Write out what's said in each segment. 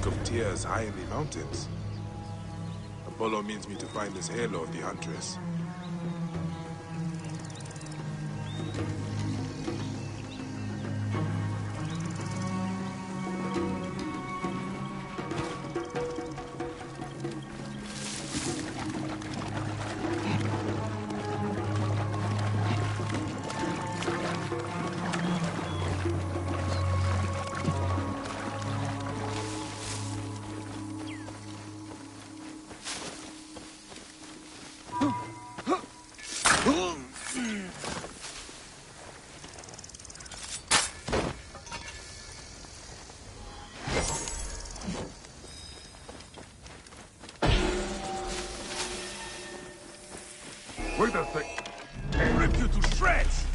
speak of tears high in the mountains. Apollo means me to find this halo of the Huntress. Wait a sec. I'll rip you to shreds!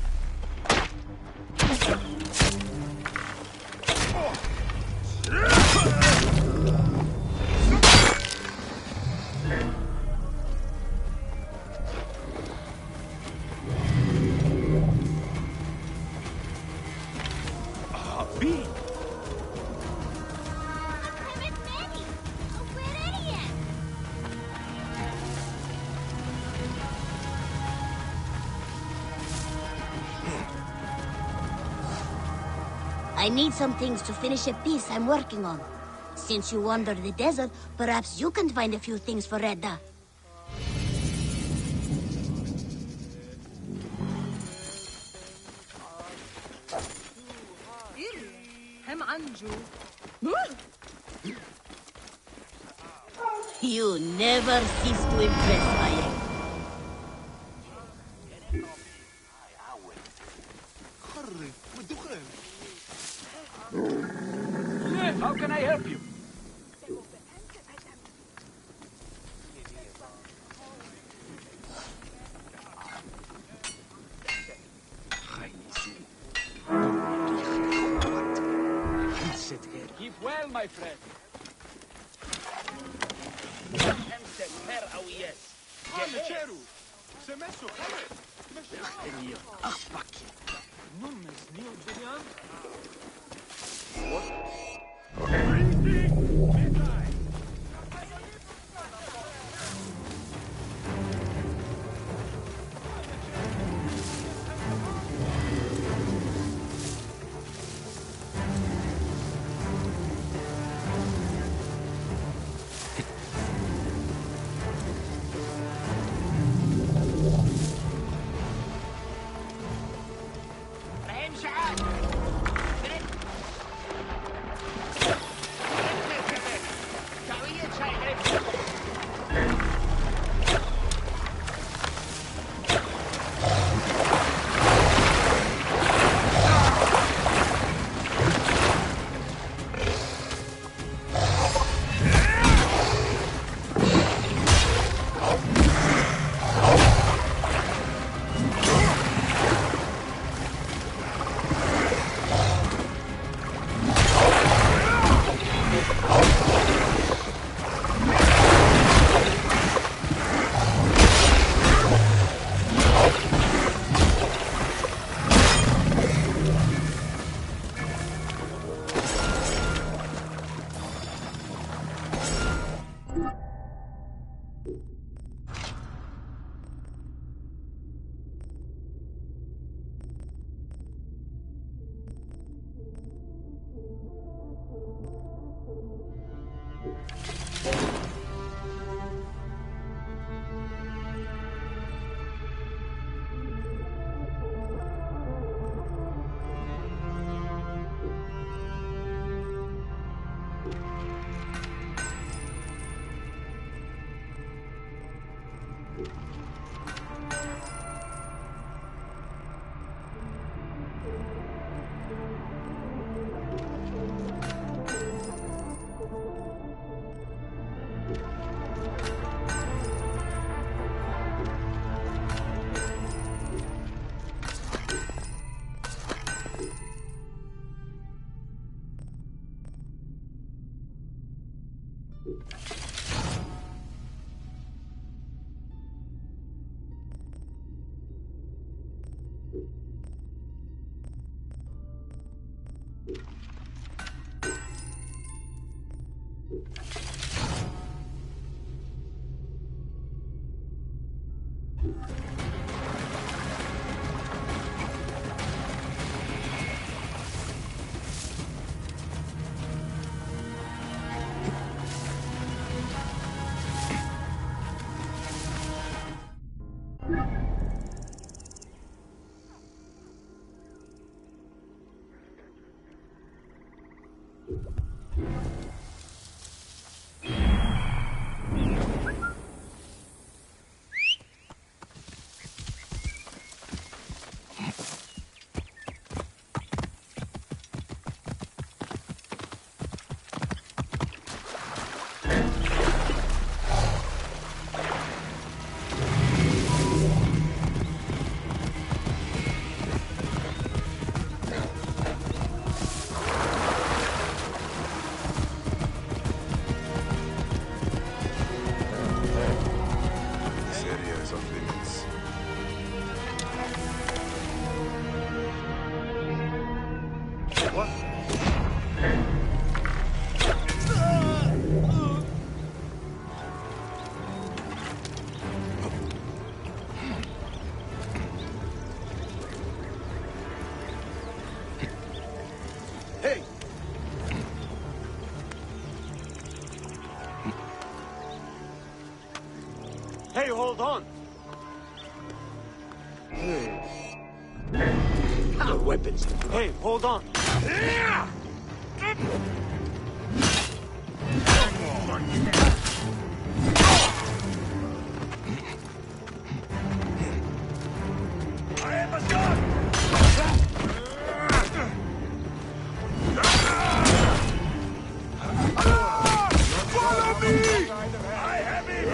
I need some things to finish a piece I'm working on. Since you wander the desert, perhaps you can find a few things for Redda. You never cease to impress, Maya. How can I help you? Keep well, my friend. Hey, hold on! No weapons. Hey, hold on! I am a gun! Follow me! I have it!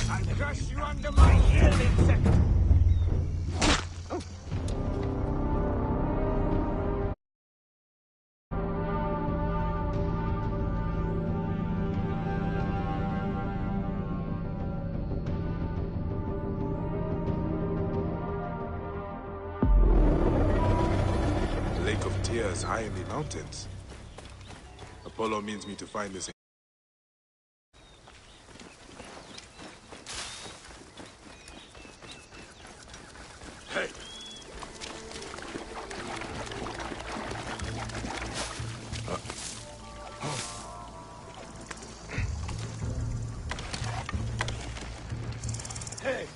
I'll crush you under my heel, insect! Lake of Tears high in the mountains. Apollo means me to find this. Hey! Hey!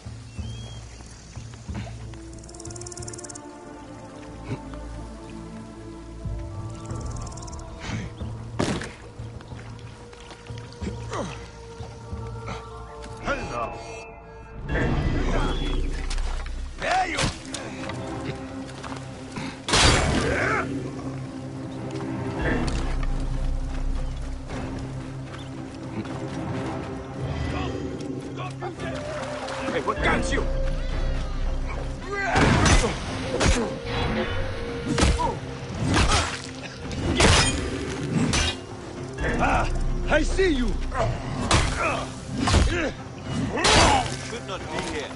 Hello! There you... Hey, what got you? I see you! Should not be here.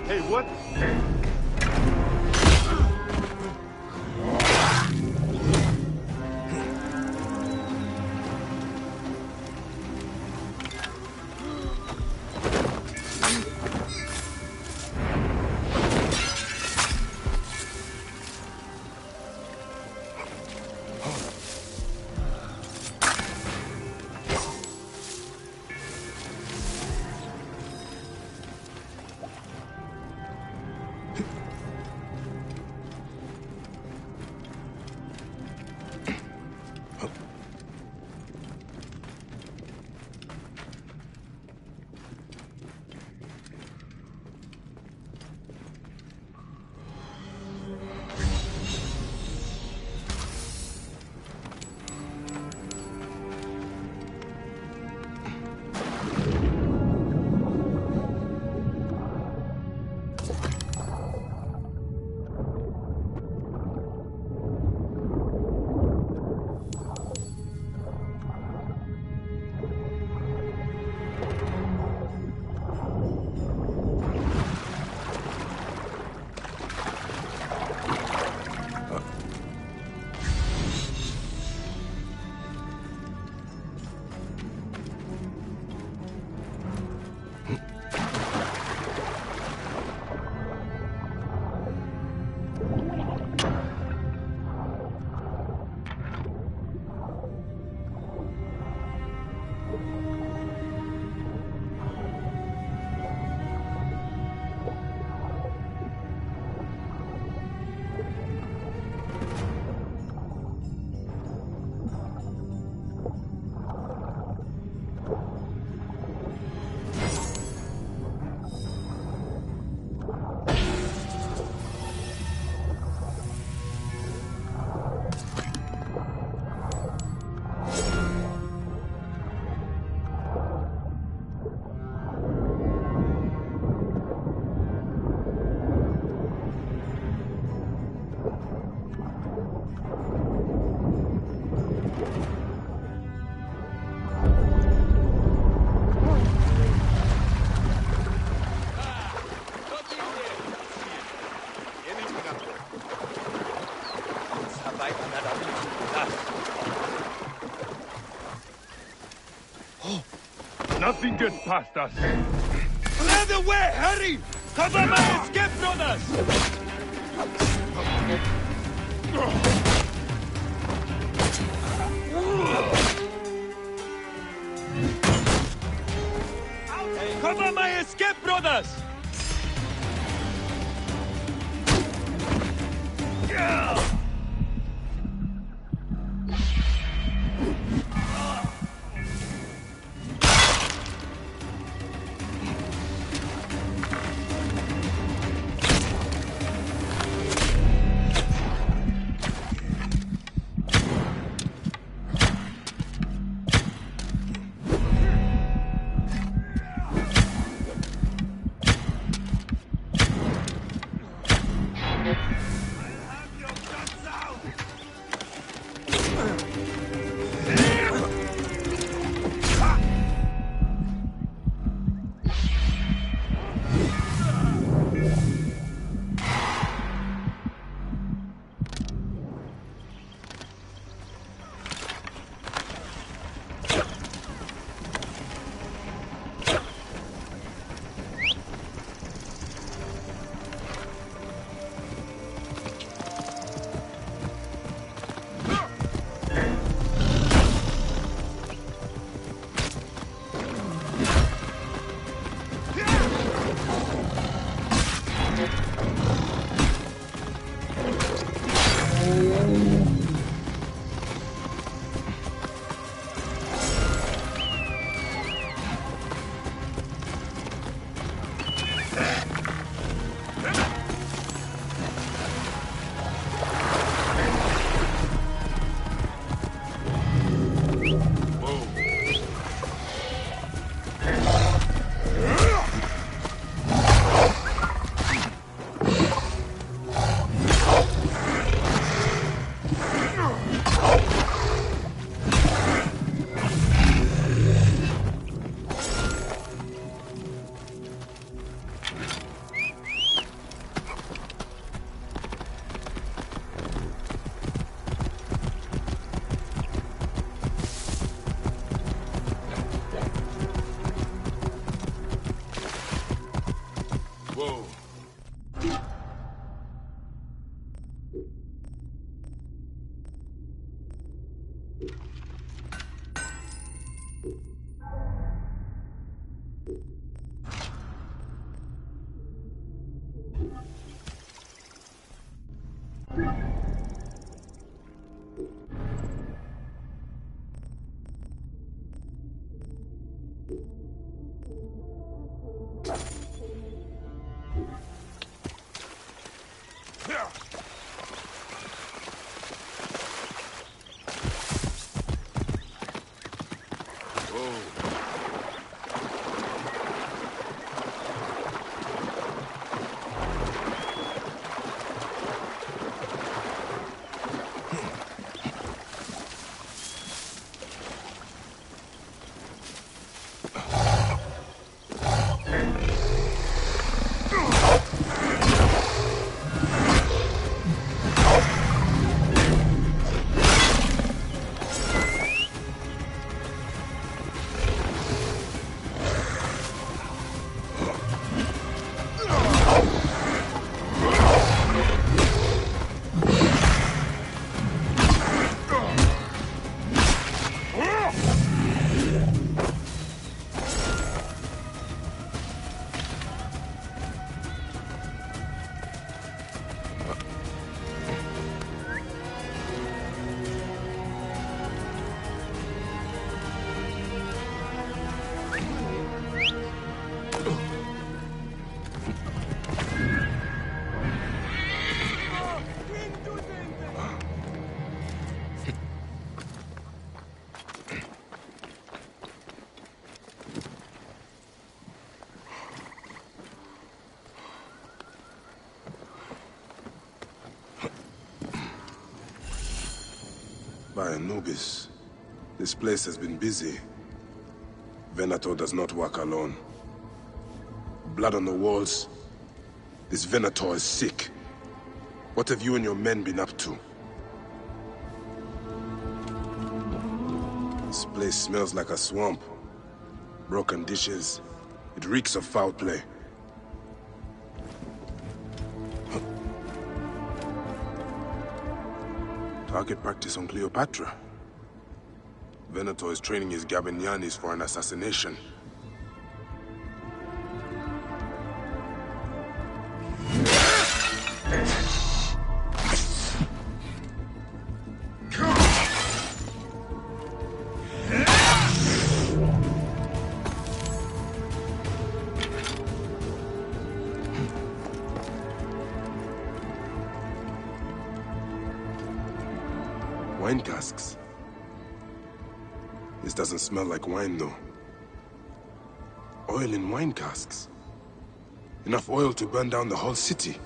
Hey, what? Nothing gets past us. Clear the way! Hurry! Cover my escape, brothers! Cover my escape, brothers! By Anubis, this place has been busy. Venator does not work alone. Blood on the walls. This Venator is sick. What have you and your men been up to? This place smells like a swamp. Broken dishes. It reeks of foul play. Target practice on Cleopatra. Venator is training his Gabinianis for an assassination. Wine casks. This doesn't smell like wine, though. Oil in wine casks. Enough oil to burn down the whole city.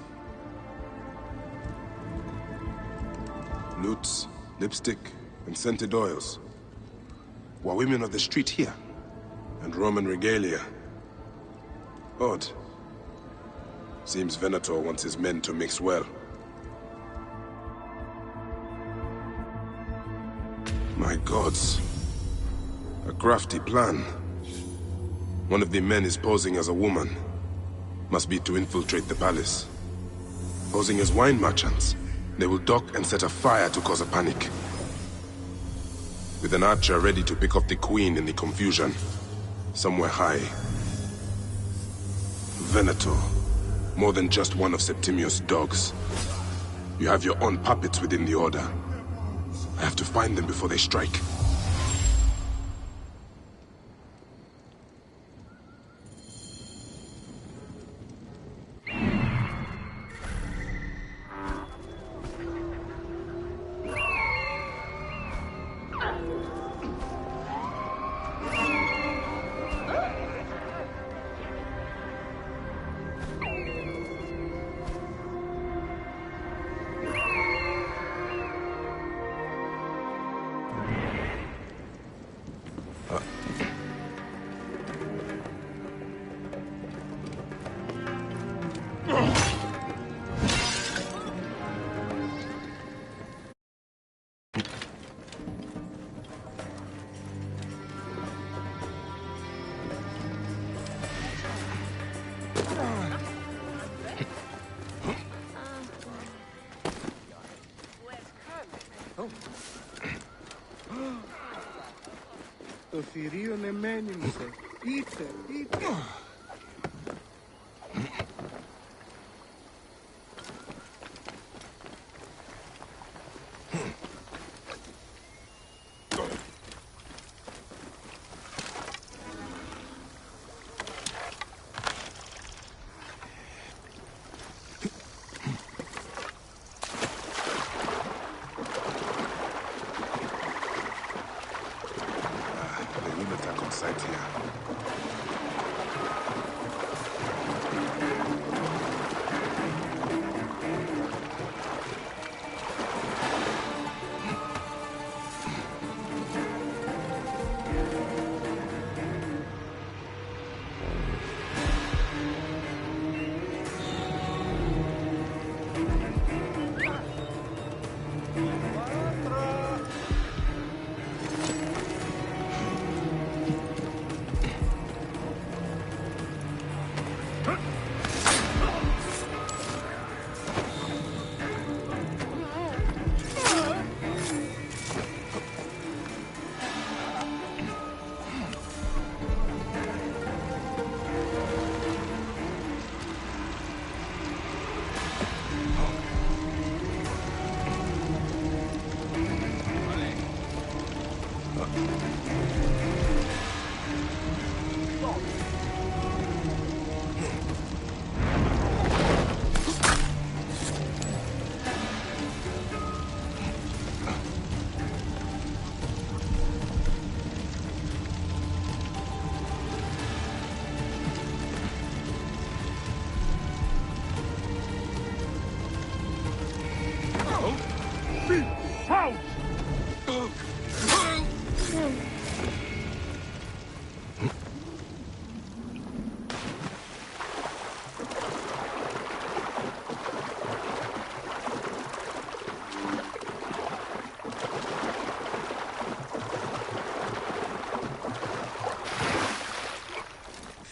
Lutes, lipstick, and scented oils. Were women of the street here? And Roman regalia. Odd. Seems Venator wants his men to mix well. My gods. A crafty plan. One of the men is posing as a woman. Must be to infiltrate the palace. Posing as wine merchants, they will dock and set a fire to cause a panic. With an archer ready to pick off the queen in the confusion. Somewhere high. Venator. More than just one of Septimius' dogs. You have your own puppets within the order. I have to find them before they strike. Το θηρίο εμένιμσε. Ήρθε.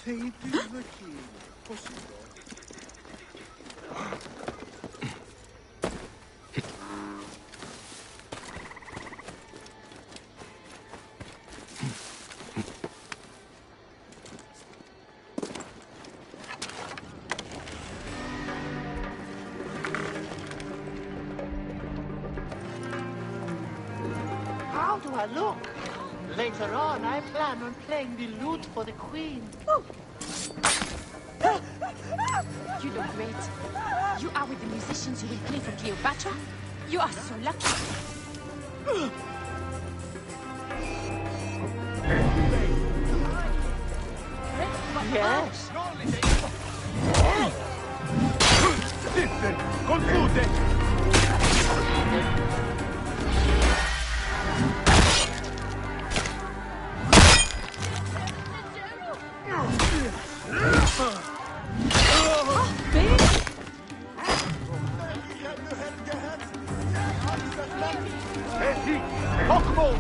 Fate is the king. Possible. How do I look? Later on, I plan on playing the lute for the queen. You look great. You are with the musicians who will play for Cleopatra? You are so lucky. Yes. Sister, confute!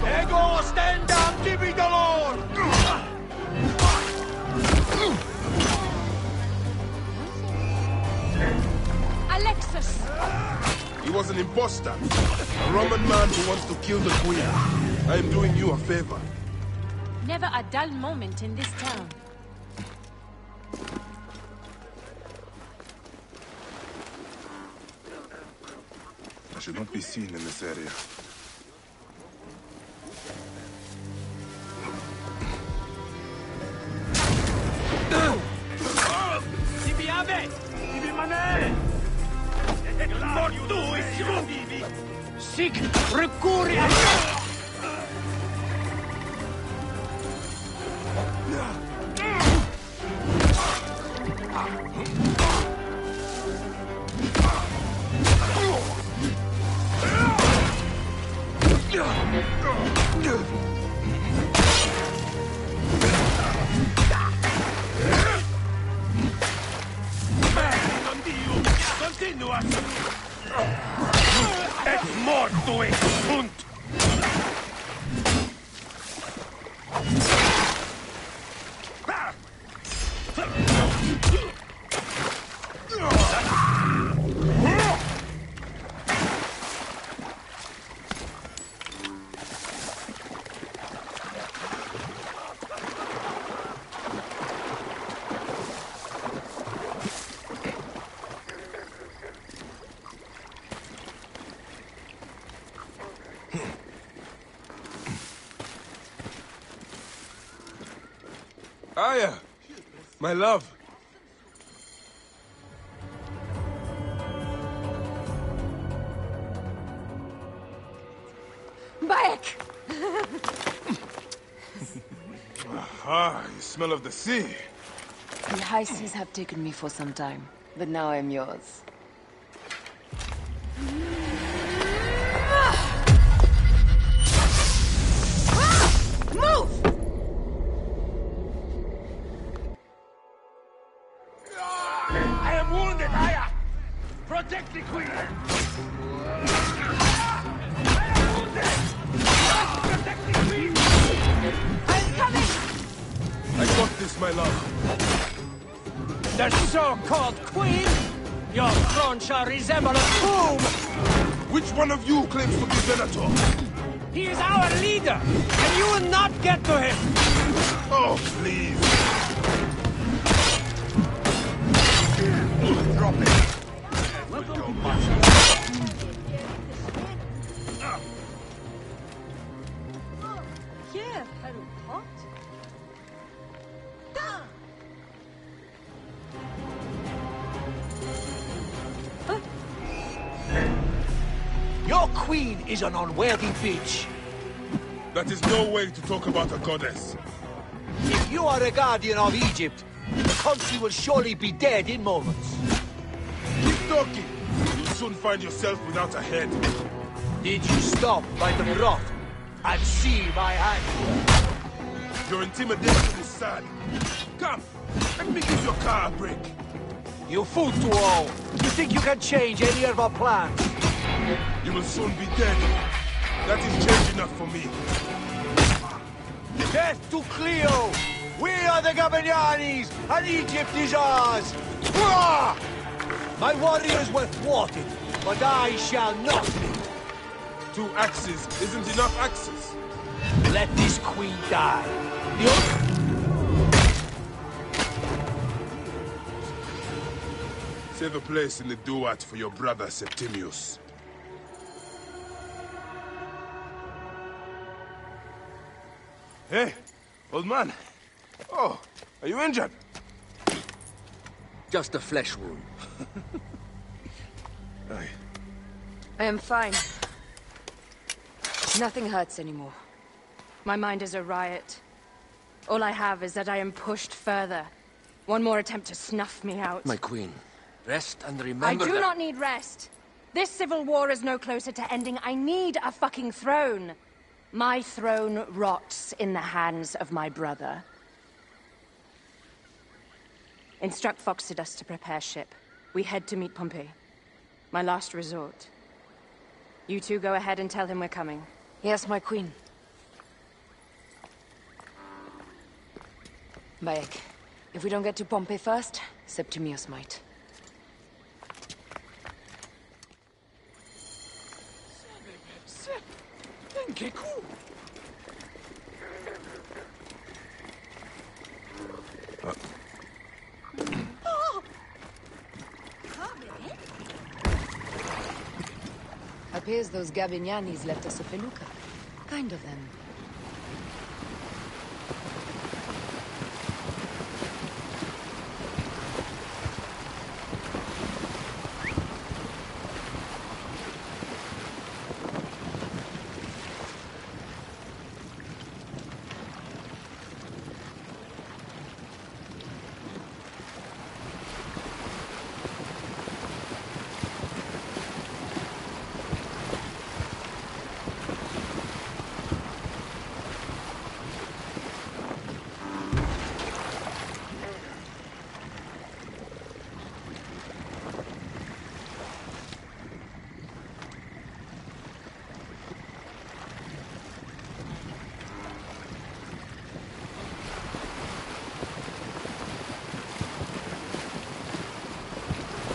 Ego, stand up, give me the Lord! Alexis! He was an imposter. A Roman man who wants to kill the queen. I am doing you a favor. Never a dull moment in this town. I should not be seen in this area. Devi avere! Devi rimanere! Mortuissimo! Sic recuria! Continua! Et morto e sunt! Aya! My love! Back! Ah, you smell of the sea. The high seas have taken me for some time, but now I'm yours. Move! I am wounded, Aya! Protect the queen! I am wounded! Protect the queen! I'm coming! I got this, my love. The so-called queen? Your throne shall resemble a tomb! Which one of you claims to be Venator? He is our leader, and you will not get to him! Oh, please. Drop it! Here, Harry Potter. Your queen is an unworthy bitch. That is no way to talk about a goddess. If you are a guardian of Egypt, the country will surely be dead in moments. Keep talking. You'll soon find yourself without a head. Did you stop by the broth and see my hand? Your intimidation is sad. Come, let me give your car a break. You fool to all. You think you can change any of our plans? You will soon be dead. That is change enough for me. Death to Cleo! We are the Gabagnanis, and Egypt is ours! Hurrah! My warriors were thwarted, but I shall not be. 2 axes isn't enough axes. Let this queen die. Save a place in the duat for your brother Septimius. Hey, old man. Oh, are you injured? Just a flesh wound. Aye. I am fine. Nothing hurts anymore. My mind is a riot. All I have is that I am pushed further. One more attempt to snuff me out. My queen, rest and I remember do that... not need rest. This civil war is no closer to ending. I need a fucking throne. My throne rots in the hands of my brother. Instruct Phoxidas to prepare ship. We head to meet Pompey. My last resort. You two go ahead and tell him we're coming. Yes, my queen. Bayek, if we don't get to Pompey first, Septimius might. Appears those Gabagnanis left us a felucca. Kind of them.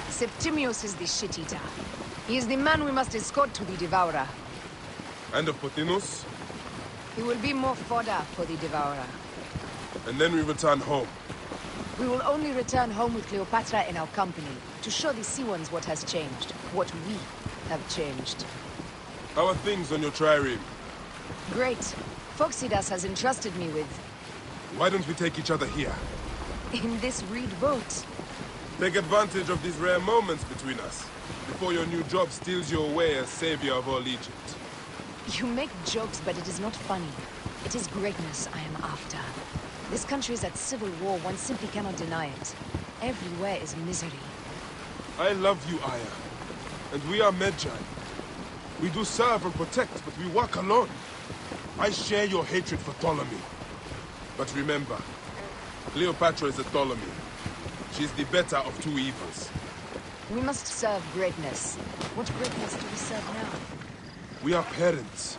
Septimius is the shit-eater. He is the man we must escort to the Devourer. And of Pothinus? He will be more fodder for the Devourer. And then we return home. We will only return home with Cleopatra in our company, to show the Sea Ones what has changed, what we have changed. How are things on your trireme? Great. Phoxidas has entrusted me with... Why don't we take each other here? in this reed boat. Take advantage of these rare moments between us, before your new job steals you away as savior of all Egypt. You make jokes, but it is not funny. It is greatness I am after. This country is at civil war, one simply cannot deny it. Everywhere is misery. I love you, Aya. And we are Magi. We do serve and protect, but we work alone. I share your hatred for Ptolemy. But remember, Cleopatra is a Ptolemy. She is the better of two evils. We must serve greatness. What greatness do we serve now? We are parents.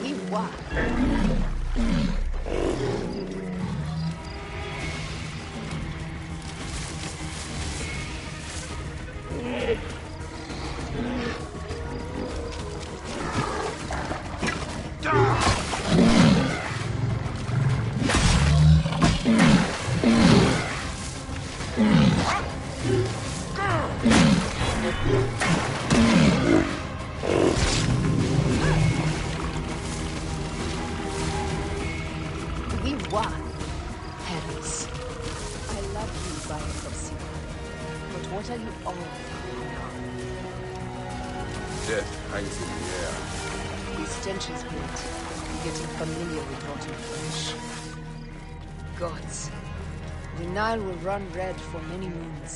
We were. Parents. I love you, Bayek of Sina. But what are you all now? Death hangs in the air. The stench is great. Getting familiar with rotten flesh. Gods. The Nile will run red for many moons.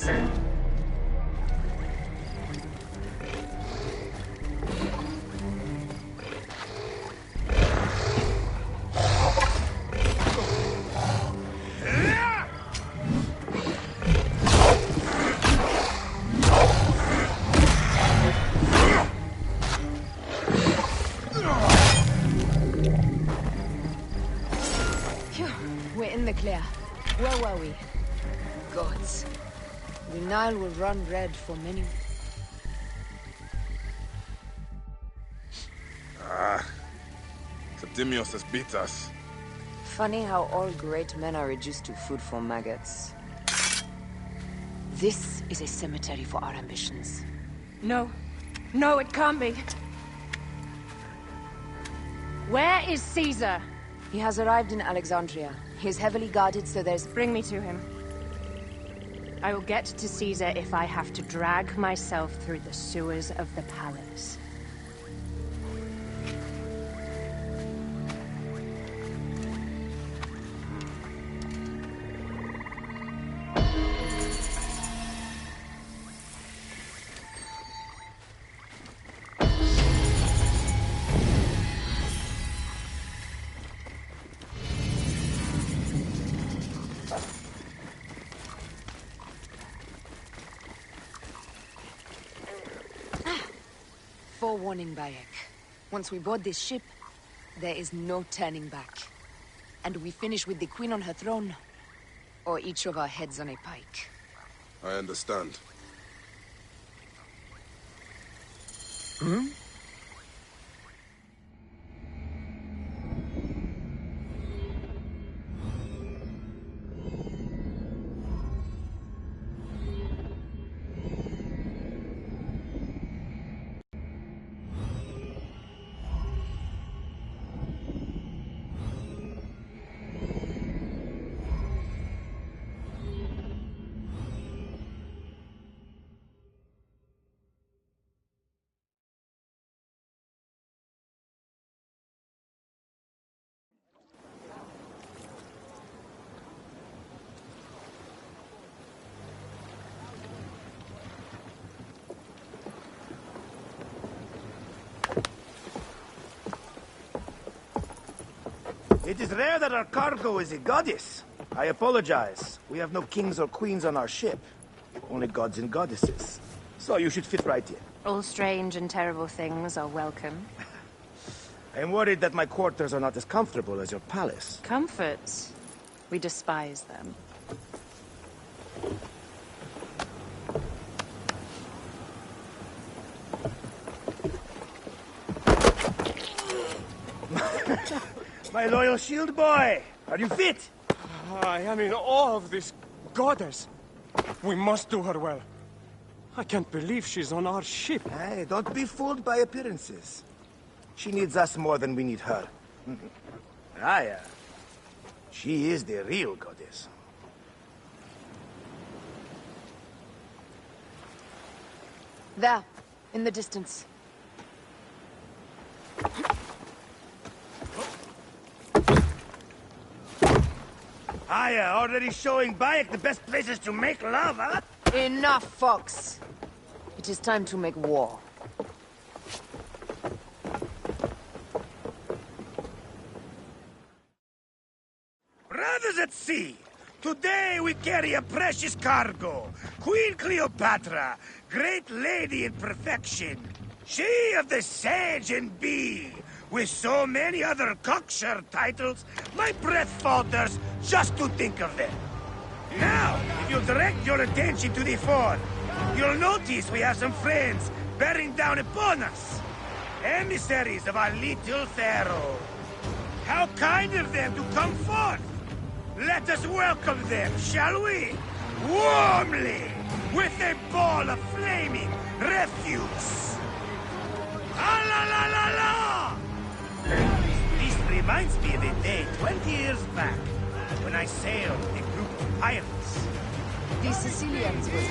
Claire. Where were we? Gods. The Nile will run red for many... Septimius has beat us. Funny how all great men are reduced to food for maggots. This is a cemetery for our ambitions. No. No, it can't be. Where is Caesar? He has arrived in Alexandria. He is heavily guarded, so there's... Bring me to him. I will get to Caesar if I have to drag myself through the sewers of the palace. Forewarning, Bayek. Once we board this ship, there is no turning back. And we finish with the Queen on her throne, or each of our heads on a pike. I understand. Hmm? It is rare that our cargo is a goddess. I apologize. We have no kings or queens on our ship. Only gods and goddesses. So you should fit right in. All strange and terrible things are welcome. I am worried that my quarters are not as comfortable as your palace. Comforts? We despise them. My loyal shield boy! Are you fit? I am in awe of this goddess. We must do her well. I can't believe she's on our ship. Hey, don't be fooled by appearances. She needs us more than we need her. Aya. She is the real goddess. There, in the distance. Aya, already showing Bayek the best places to make love, huh? Enough, Fox. It is time to make war. Brothers at sea, today we carry a precious cargo. Queen Cleopatra, great lady in perfection. She of the Sage and Bee. With so many other cocksure titles, my breath falters just to think of them. Now, if you direct your attention to the fort, you'll notice we have some friends bearing down upon us. Emissaries of our little pharaoh. How kind of them to come forth! Let us welcome them, shall we? Warmly, with a ball of flaming refuse. Ah la la la la! This reminds me of a day 20 years back, when I sailed with a group of pirates. The Sicilians was it?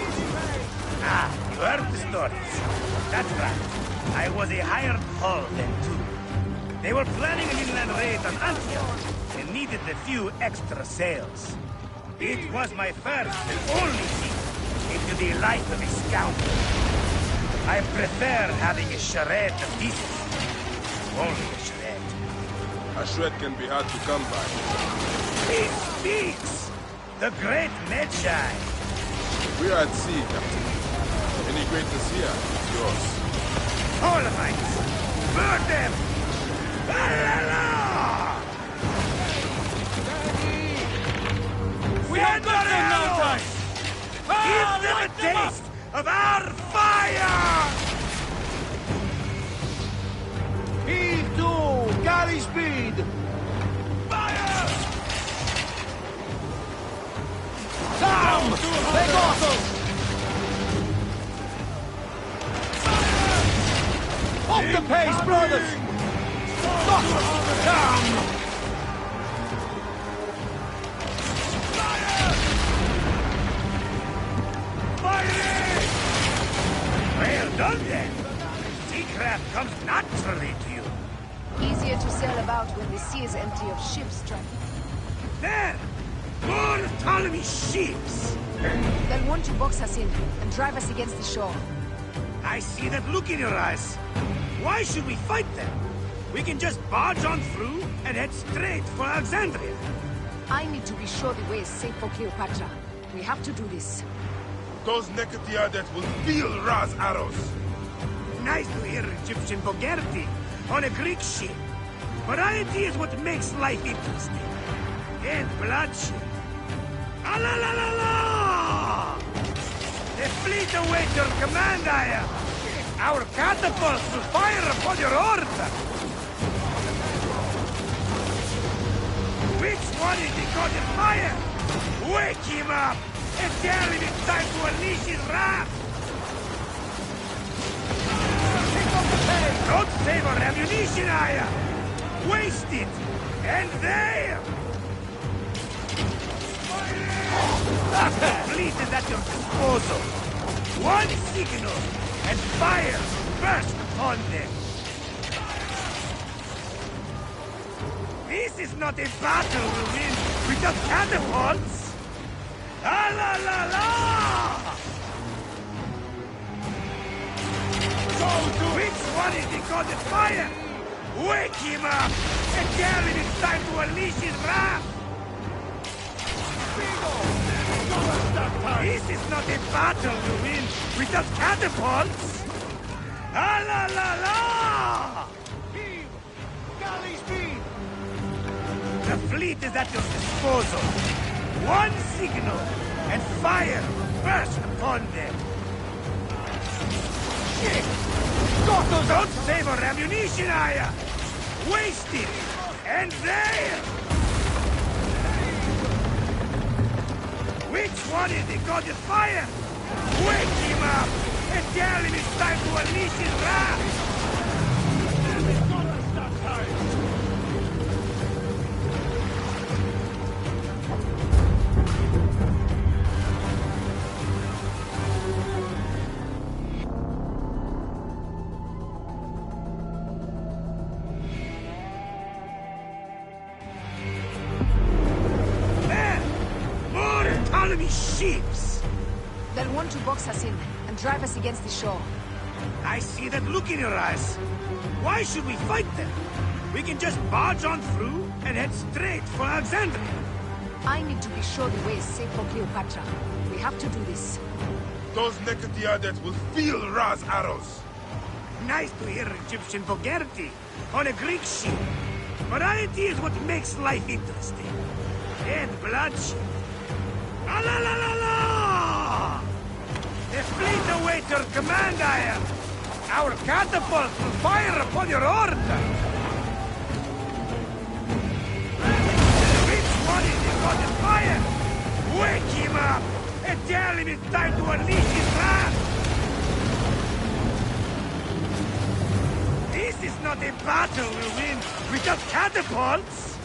Ah, you heard the stories. That's right. I was a hired hull then, too. They were planning an inland raid on Antioch, and needed a few extra sails. It was my first and only seat into the life of a scoundrel. I prefer having a charade of decency. Only a charade. A shred can be hard to come by. He speaks! The great Medjay! We are at sea, Captain. Any greatness here is yours. Polomites! Burn them! La la la! We are good in no time! Give them a taste of our fire! Heave to! Galley speed! Fire! Down! They got us! Up the pace, brothers! Down! Well done then! Seacraft comes naturally to you. Easier to sail about when the sea is empty of ships, Trent. There! More autonomy ships! They'll want to box us in and drive us against the shore. I see that look in your eyes. Why should we fight them? We can just barge on through and head straight for Alexandria. I need to be sure the way is safe for Cleopatra. We have to do this. Those Nekatiadet will feel Ra's arrows. Nice to hear Egyptian vulgarity on a Greek ship. Variety is what makes life interesting. And bloodshed. Ah la la la la! The fleet awaits your command, Aya. Our catapults will fire upon your order. Which one is the god of fire? Wake him up and tell him it's time to unleash his wrath. Don't save our ammunition, Aya. Waste it. And there. The fleet is at your disposal. One signal, and fire burst upon them. This is not a battle we'll win without catapults. Ah la la la! Which one is the god of fire? Wake him up and tell him it's time to unleash his wrath. This is not a battle we win without catapults! Ah la la la! Heave! Galley speed! The fleet is at your disposal. One signal, and fire burst upon them. Don't save our ammunition, Aya! Waste it! And there! Which one is the god of fire? Wake him up and tell him it's time to unleash his wrath! Ships! They'll want to box us in and drive us against the shore. I see that look in your eyes. Why should we fight them? We can just barge on through and head straight for Alexandria. I need to be sure the way is safe for Cleopatra. We have to do this. Those Nekatiadet will feel Ra's arrows. Nice to hear Egyptian vulgarity on a Greek ship. Variety is what makes life interesting. And bloodshed. Ah la la la la! The fleet awaits your command, Aya. Our catapults will fire upon your order. Which one is the god of fire? Wake him up and tell him it's time to unleash his wrath. This is not a battle we'll win without catapults.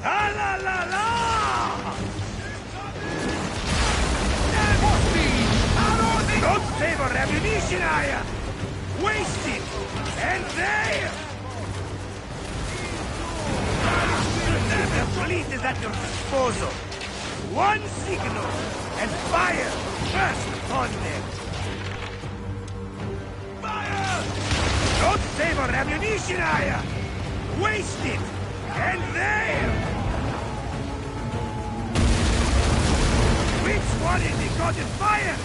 Ah la la la! Don't save our ammunition, Aya! Waste it! And there! The fleet is at your disposal. One signal, and fire burst upon them. Fire! Don't save our ammunition, Aya! Waste it! And there! Which one is the god of fire?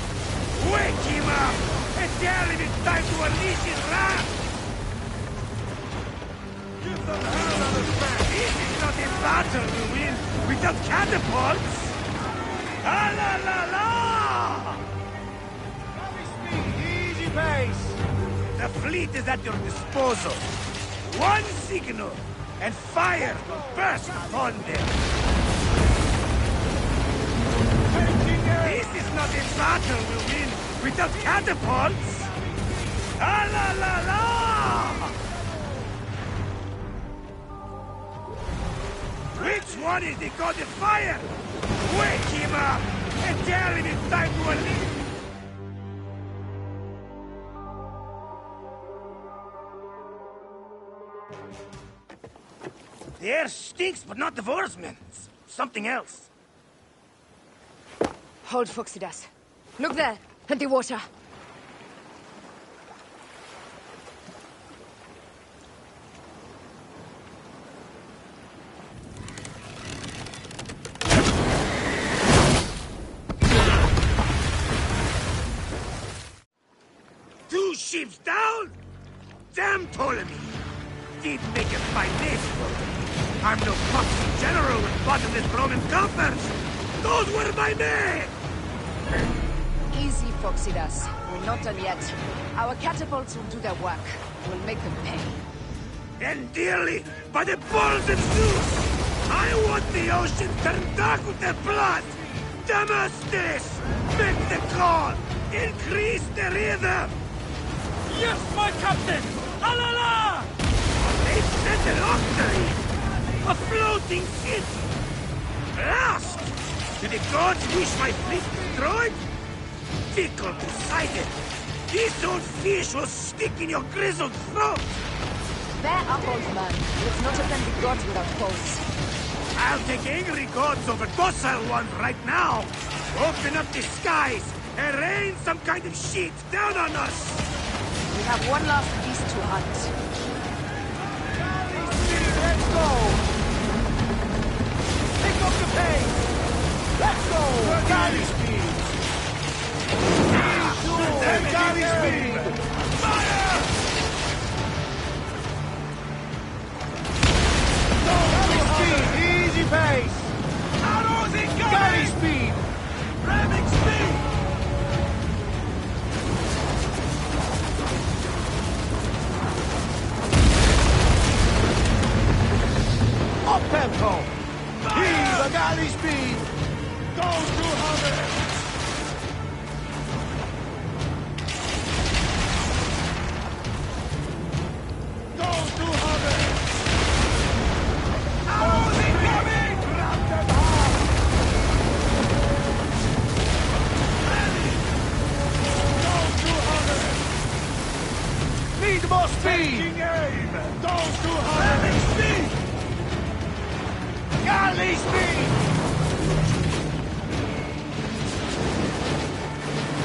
Wake him up and tell him it's time to unleash his wrath! Give them hell on the back! This is not a battle we win without catapults! Ah la la la! Easy pace! The fleet is at your disposal. One signal, and fire will burst upon them. This is not a battle we'll win without catapults! Ah la la la! Which one is the god of fire? Wake him up and tell him it's time to unleash. The air stinks, but not of oarsmen. It's something else. Hold, Foxidas. Look there, at the water. Two ships down? Damn Ptolemy! Didn't make a fine name for me. I'm no foxy general with bottomless Roman coffers! Those were my men! Easy, Foxidas. We're not done yet. Our catapults will do their work. We'll make them pay. And dearly, by the balls of Zeus! I want the ocean turned dark with their blood! Damastes! Make the call! Increase the rhythm! Yes, my captain! Alala! They set an octary! A floating city! Lost! Do the gods wish my fleet destroyed? Fickle Poseidon! This old fish will stick in your grizzled throat! Bear up, old man. Let's not offend the gods without cause. I'll take angry gods over docile ones right now! Open up the skies and rain some kind of shit down on us! We have one last beast to hunt. Let's go! Pick up the pace! Let's go! Galley speed! Galley speed! Fire! Galley speed! Easy pace! Arrows incoming! Galley speed! Ramming speed! Up tempo! Heave a galley speed! Go to hover! Go to hover! Arrows incoming! Grab them hard! Ready! Go to hover! Need more speed! Taking aim! Go to hover! Ready speed! Galley speed!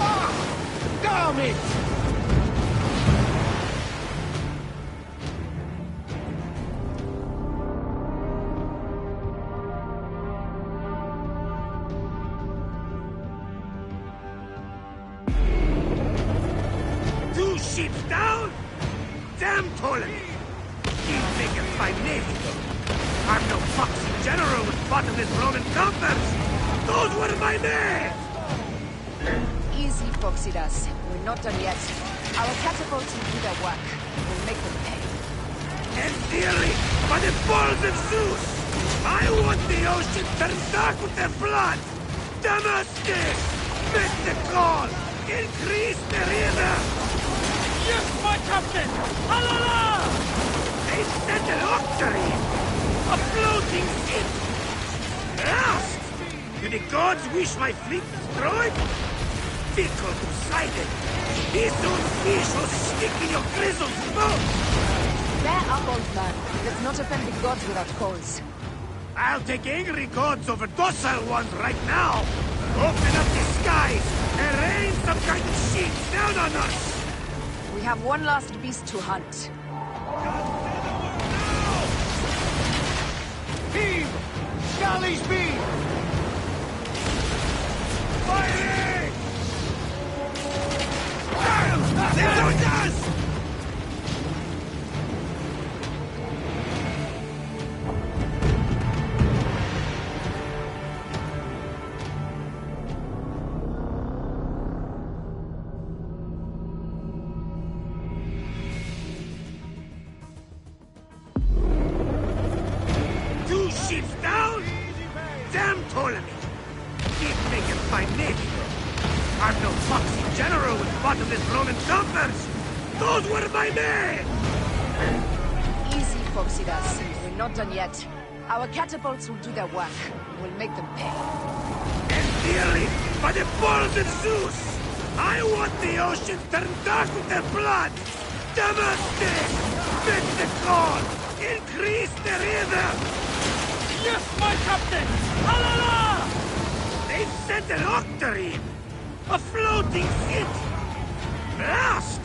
Ah! Damn it! Two ships down? Damn Ptolemy! He'd make a fine navy, though. I'm no foxy general with bottomless Roman coffers! Those were my men! Easy, Foxidas. We're not done yet. Our catapults will do their work. We'll make them pay. And dearly, by the balls of Zeus! I want the ocean turned dark with their blood! Damastes! Make the call! Increase the rhythm! Yes, my captain! Alala! They set an octary! A floating ship! Lost! Do the gods wish my fleet destroyed? Fickle Poseidon! This old fish will stick in your grizzled throat! Bear up, old man. Let's not offend the gods without cause. I'll take angry gods over docile ones right now! Open up the skies and rain some kind of shit down on us! We have one last beast to hunt. Heave! Galley speed! Firing! Erazes! magnifico. I'm no foxy general with bottomless Roman coffers. Those were my men! Easy, Foxidas. We're not done yet. Our catapults will do their work. We'll make them pay. And dearly, by the balls of Zeus, I want the ocean turned dark with their blood! Namaste! Make the call! Increase the rhythm! Yes, my captain! Halala! They've sent an octarine! A floating city! Blast!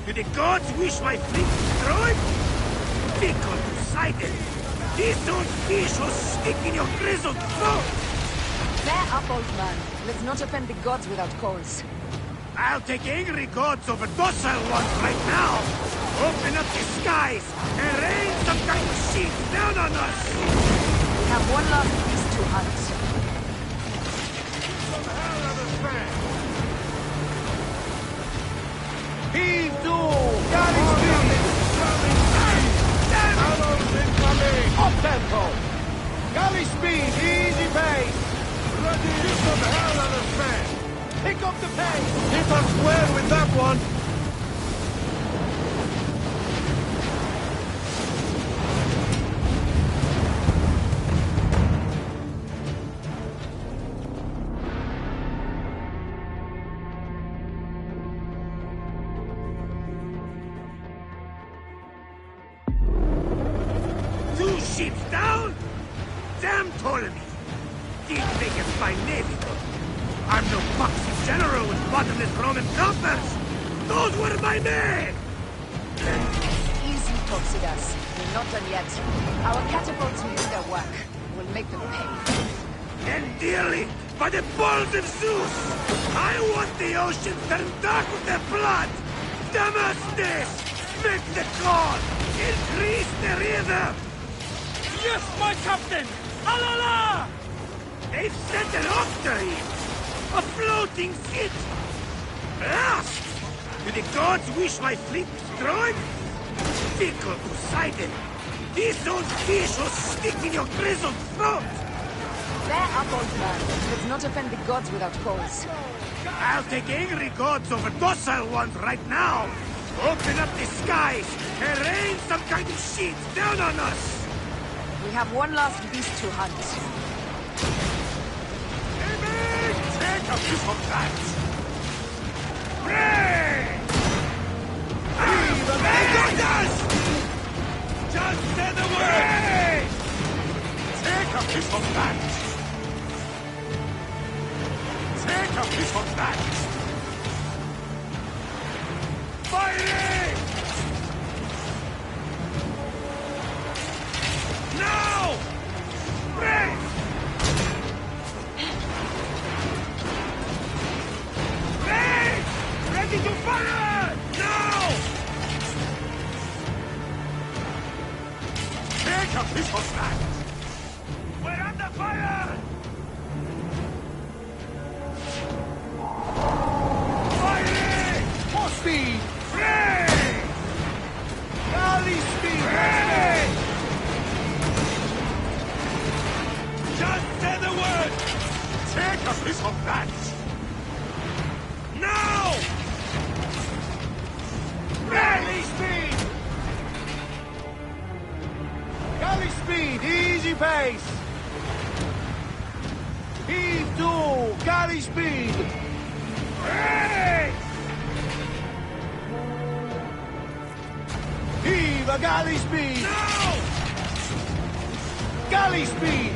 Do the gods wish my fleet destroyed? Fickle Poseidon! These old fish will stick in your grizzled throat! Bear up, old man. Let's not offend the gods without cause. I'll take angry gods over docile ones right now! Open up the skies and rain some kind of shit down on us! We have one last beast to hunt. Some hell of a fan! Heave to! Galley speed! Arrows incoming! Up tempo! Galley speed, easy pace! Ready to some hell of a fan! Pick up the pace! Hit us well with that one! Two ships down? Damn Ptolemy! Didn't think it's magnifico! I'm no foxy general with bottomless Roman coffers! Those were my men! Easy, Foxidas. We're not done yet. Our catapults will do their work. We'll make them pay. And dearly, by the balls of Zeus, I want the ocean turned dark with their blood! Namaste! Make the call! Increase the rhythm! Yes, my captain! Halala! They've sent an octarine! A floating city! Blast! Do the gods wish my fleet destroyed? Fickle Poseidon! These old fish will stick in your grizzled throat! Bear up, old man. Let's not offend the gods without cause. I'll take angry gods over docile ones right now! Open up the skies and rain some kind of shit down on us! We have one last beast to hunt. Take a piece of that! Pray! Just say the word! Pray! Take a piece of that! Take a piece of that! Fighting! Now! Pray! Pray! Ready to fire! Now! Take a piece of that! We're under fire! Fighting! More speed! Pray! Galley speed! Pray! Just say the word! Take a piece of that! Now! Galley speed! Galley speed, easy pace! Heave to! Galley speed! Pray! Heave a galley speed! Now! Galley speed!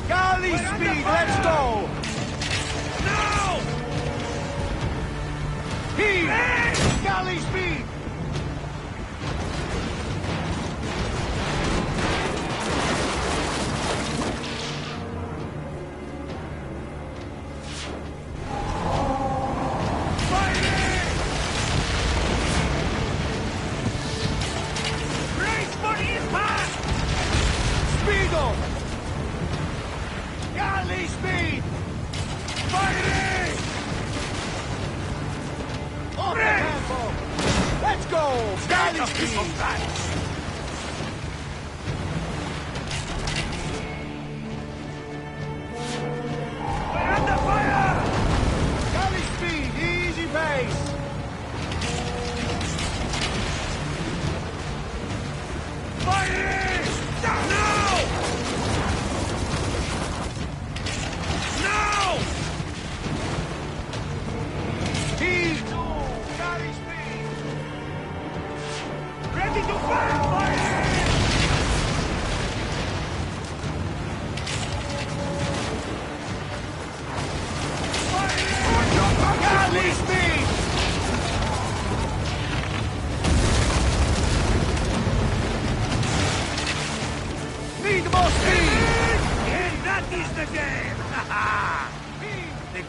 Galley We're under speed, fire! let's go! Now! Heave! Pray! Galley speed! Fighting! Brace for impact! Speedo! Galley speed! Fighting! Off the Brace! tempo! Let's go! Take Galley a piece speed! of that! We're under fire!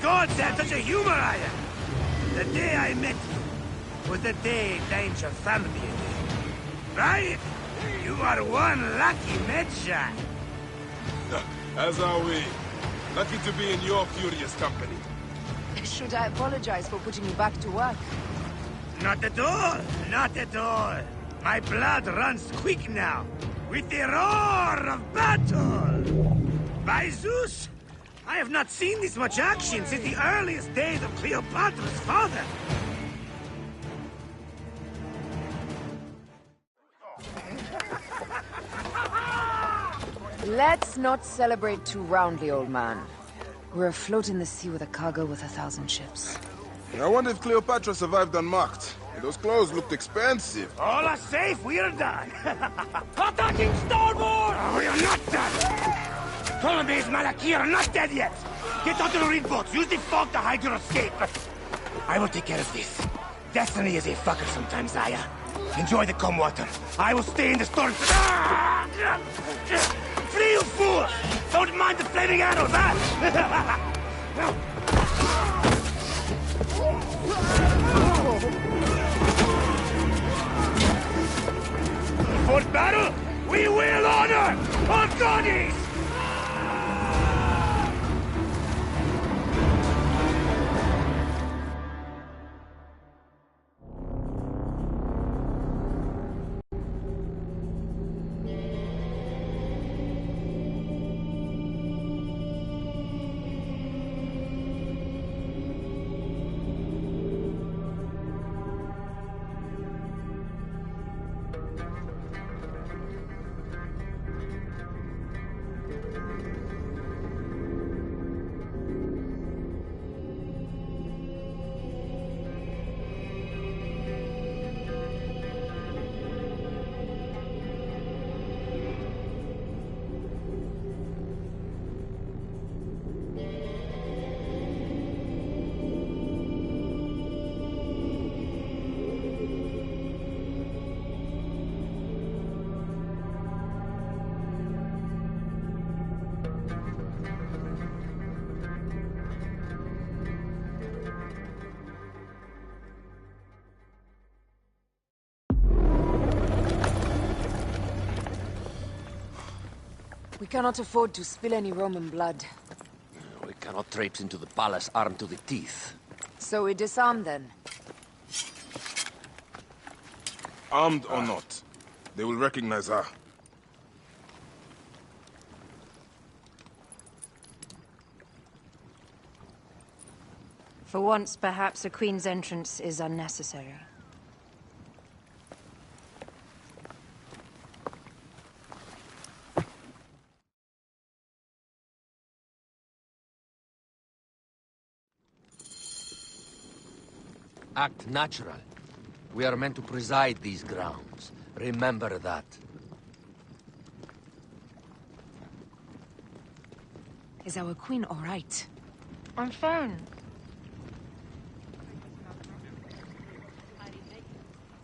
gods have such a humor, I am. The day I met you was the day danger found me again. Right? You are one lucky medshot. As are we. Lucky to be in your curious company. Should I apologize for putting you back to work? Not at all. Not at all. My blood runs quick now, with the roar of battle. By Zeus, I have not seen this much action since the earliest days of Cleopatra's father. Let's not celebrate too roundly, old man. We're afloat in the sea with a cargo with 1,000 ships. I wonder if Cleopatra survived unmarked. Those clothes looked expensive. All are safe, we're done. Attacking starboard! We are not done! Ptolemy's Malaki are not dead yet! Get onto the reed boats, use the fog to hide your escape! I will take care of this. Destiny is a fucker sometimes, Aya. Enjoy the calm water. I will stay in the storm. Flee, you fools! Don't mind the flaming arrows, huh? For battle, we will honor our goddess! We cannot afford to spill any Roman blood. We cannot traipse into the palace armed to the teeth. So we disarm then. Armed or not, they will recognize her. For once, perhaps a queen's entrance is unnecessary. Act natural. We are meant to preside these grounds. Remember that. Is our queen all right? I'm fine.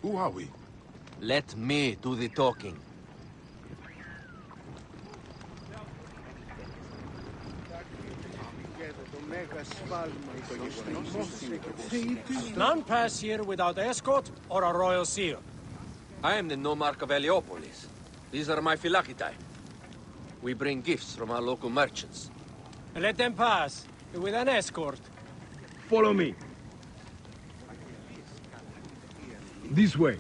Who are we? Let me do the talking. None pass here without escort or a royal seal. I am the nomarch of Heliopolis. These are my phylakitae. We bring gifts from our local merchants. Let them pass, with an escort. Follow me. This way.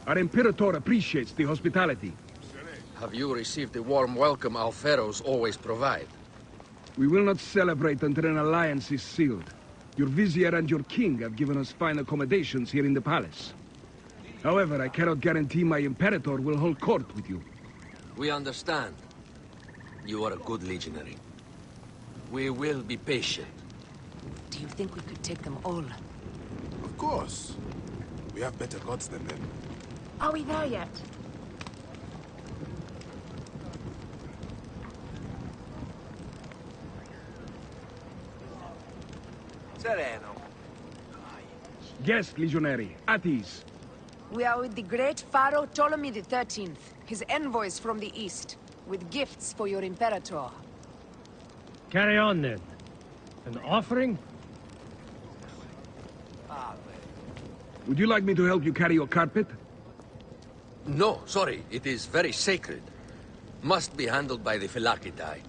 Our Imperator appreciates the hospitality. Have you received the warm welcome our pharaohs always provide? We will not celebrate until an alliance is sealed. Your vizier and your king have given us fine accommodations here in the palace. However, I cannot guarantee my Imperator will hold court with you. We understand. You are a good legionary. We will be patient. Do you think we could take them all? Of course. We have better gods than them. Are we there yet? Sereno. Guest legionary, at ease. We are with the great Pharaoh Ptolemy XIII, his envoys from the east, with gifts for your Imperator. Carry on then. An offering Would you like me to help you carry your carpet? No, sorry. It is very sacred. Must be handled by the Phylakidae.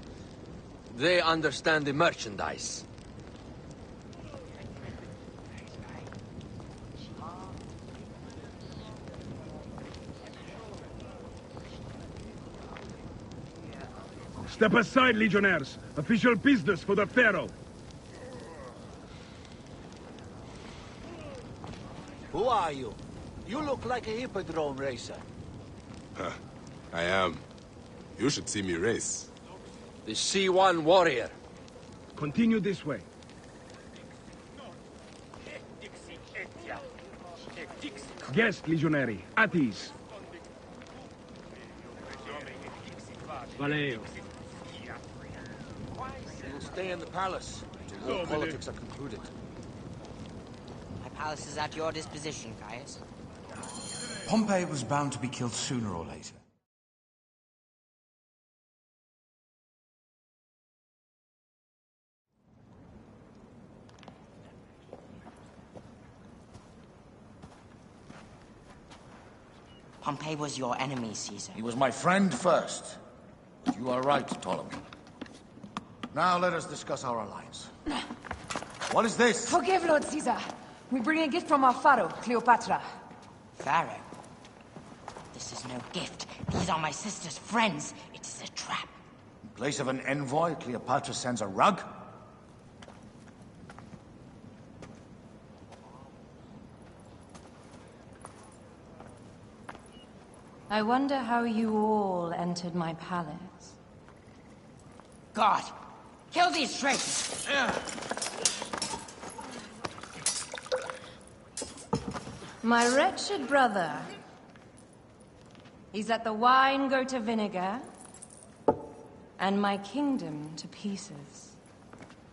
They understand the merchandise. Step aside, Legionnaires. Official business for the Pharaoh. Who are you? You look like a hippodrome racer. Huh. I am. You should see me race. The C1 warrior. Continue this way. Guest, Legionary. At ease. Valeo. We'll stay in the palace until all politics are concluded. My palace is at your disposition, Caius. Pompey was bound to be killed sooner or later. Pompey was your enemy, Caesar. He was my friend first. But you are right, Ptolemy. Now let us discuss our alliance. What is this? Forgive, Lord Caesar. We bring a gift from our pharaoh, Cleopatra. Pharaoh? This is no gift. These are my sister's friends. It is a trap. In place of an envoy, Cleopatra sends a rug? I wonder how you all entered my palace. God! Kill these traitors! My wretched brother. He's let the wine go to vinegar, and my kingdom to pieces.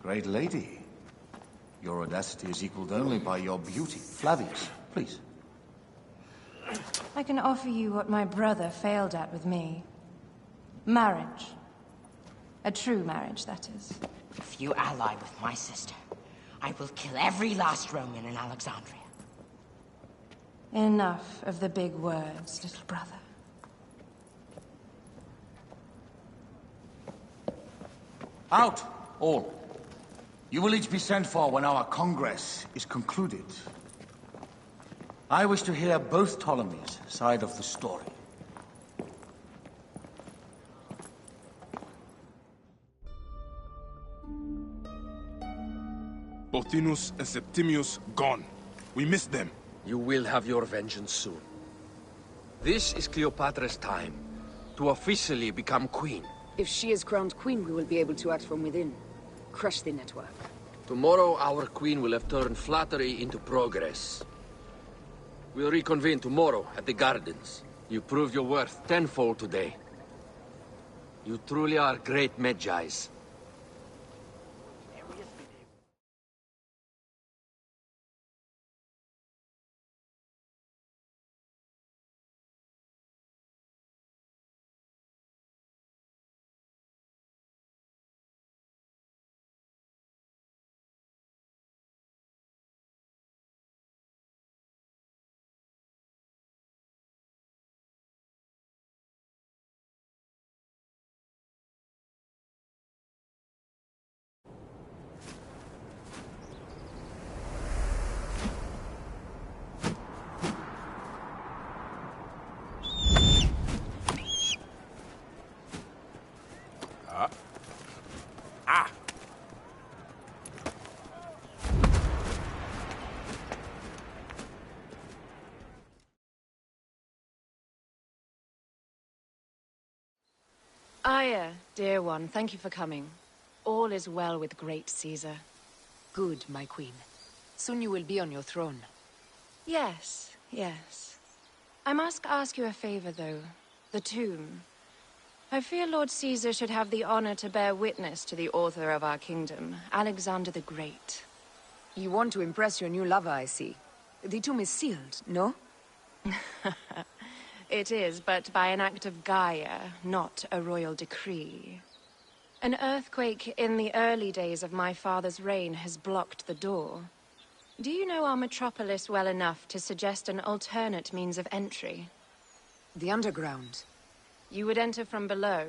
Great lady. Your audacity is equaled only by your beauty. Flavius, please. I can offer you what my brother failed at with me. Marriage. A true marriage, that is. If you ally with my sister, I will kill every last Roman in Alexandria. Enough of the big words, little brother. Out, all. You will each be sent for when our Congress is concluded. I wish to hear both Ptolemies' side of the story. Pothinus and Septimius gone. We missed them. You will have your vengeance soon. This is Cleopatra's time to officially become queen. If she is crowned queen, we will be able to act from within. Crush the network. Tomorrow, our queen will have turned flattery into progress. We'll reconvene tomorrow at the gardens. You proved your worth tenfold today. You truly are great Magi's. Aya, dear one, thank you for coming. All is well with great Caesar. Good, my queen. Soon you will be on your throne. Yes, yes. I must ask you a favor, though. The tomb. I fear Lord Caesar should have the honor to bear witness to the author of our kingdom, Alexander the Great. You want to impress your new lover, I see. The tomb is sealed, no? It is, but by an act of Gaia, not a royal decree. An earthquake in the early days of my father's reign has blocked the door. Do you know our metropolis well enough to suggest an alternate means of entry? The underground. You would enter from below?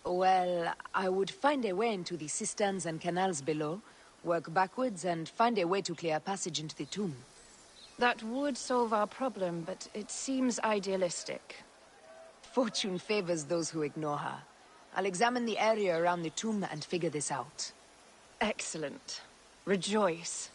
Well, I would find a way into the cisterns and canals below, work backwards, and find a way to clear a passage into the tomb. That would solve our problem, but it seems idealistic. Fortune favors those who ignore her. I'll examine the area around the tomb and figure this out. Excellent. Rejoice.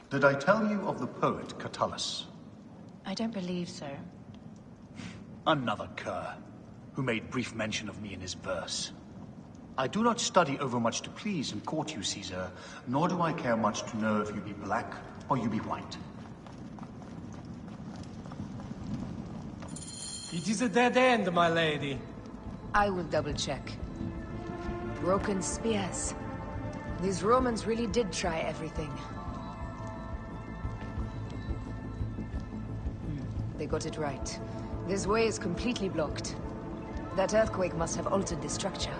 Did I tell you of the poet Catullus? I don't believe so. Another cur, who made brief mention of me in his verse. I do not study overmuch to please and court you, Caesar, nor do I care much to know if you be black or you be white. It is a dead end, my lady. I will double-check. Broken spears. These Romans really did try everything. They got it right. This way is completely blocked. That earthquake must have altered the structure.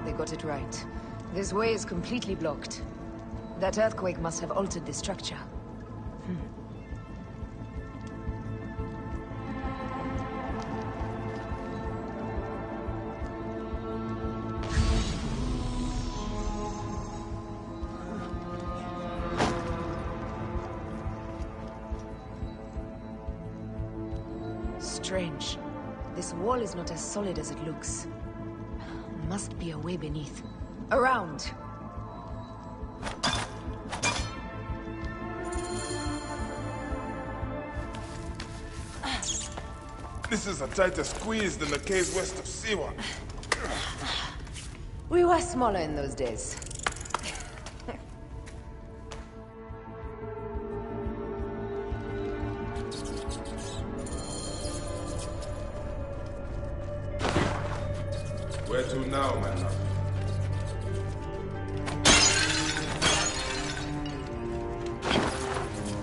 They got it right. This way is completely blocked. That earthquake must have altered the structure. Strange. This wall is not as solid as it looks. Must be a way beneath. Around! This is a tighter squeeze than the caves west of Siwa. We were smaller in those days. Where to now, my love?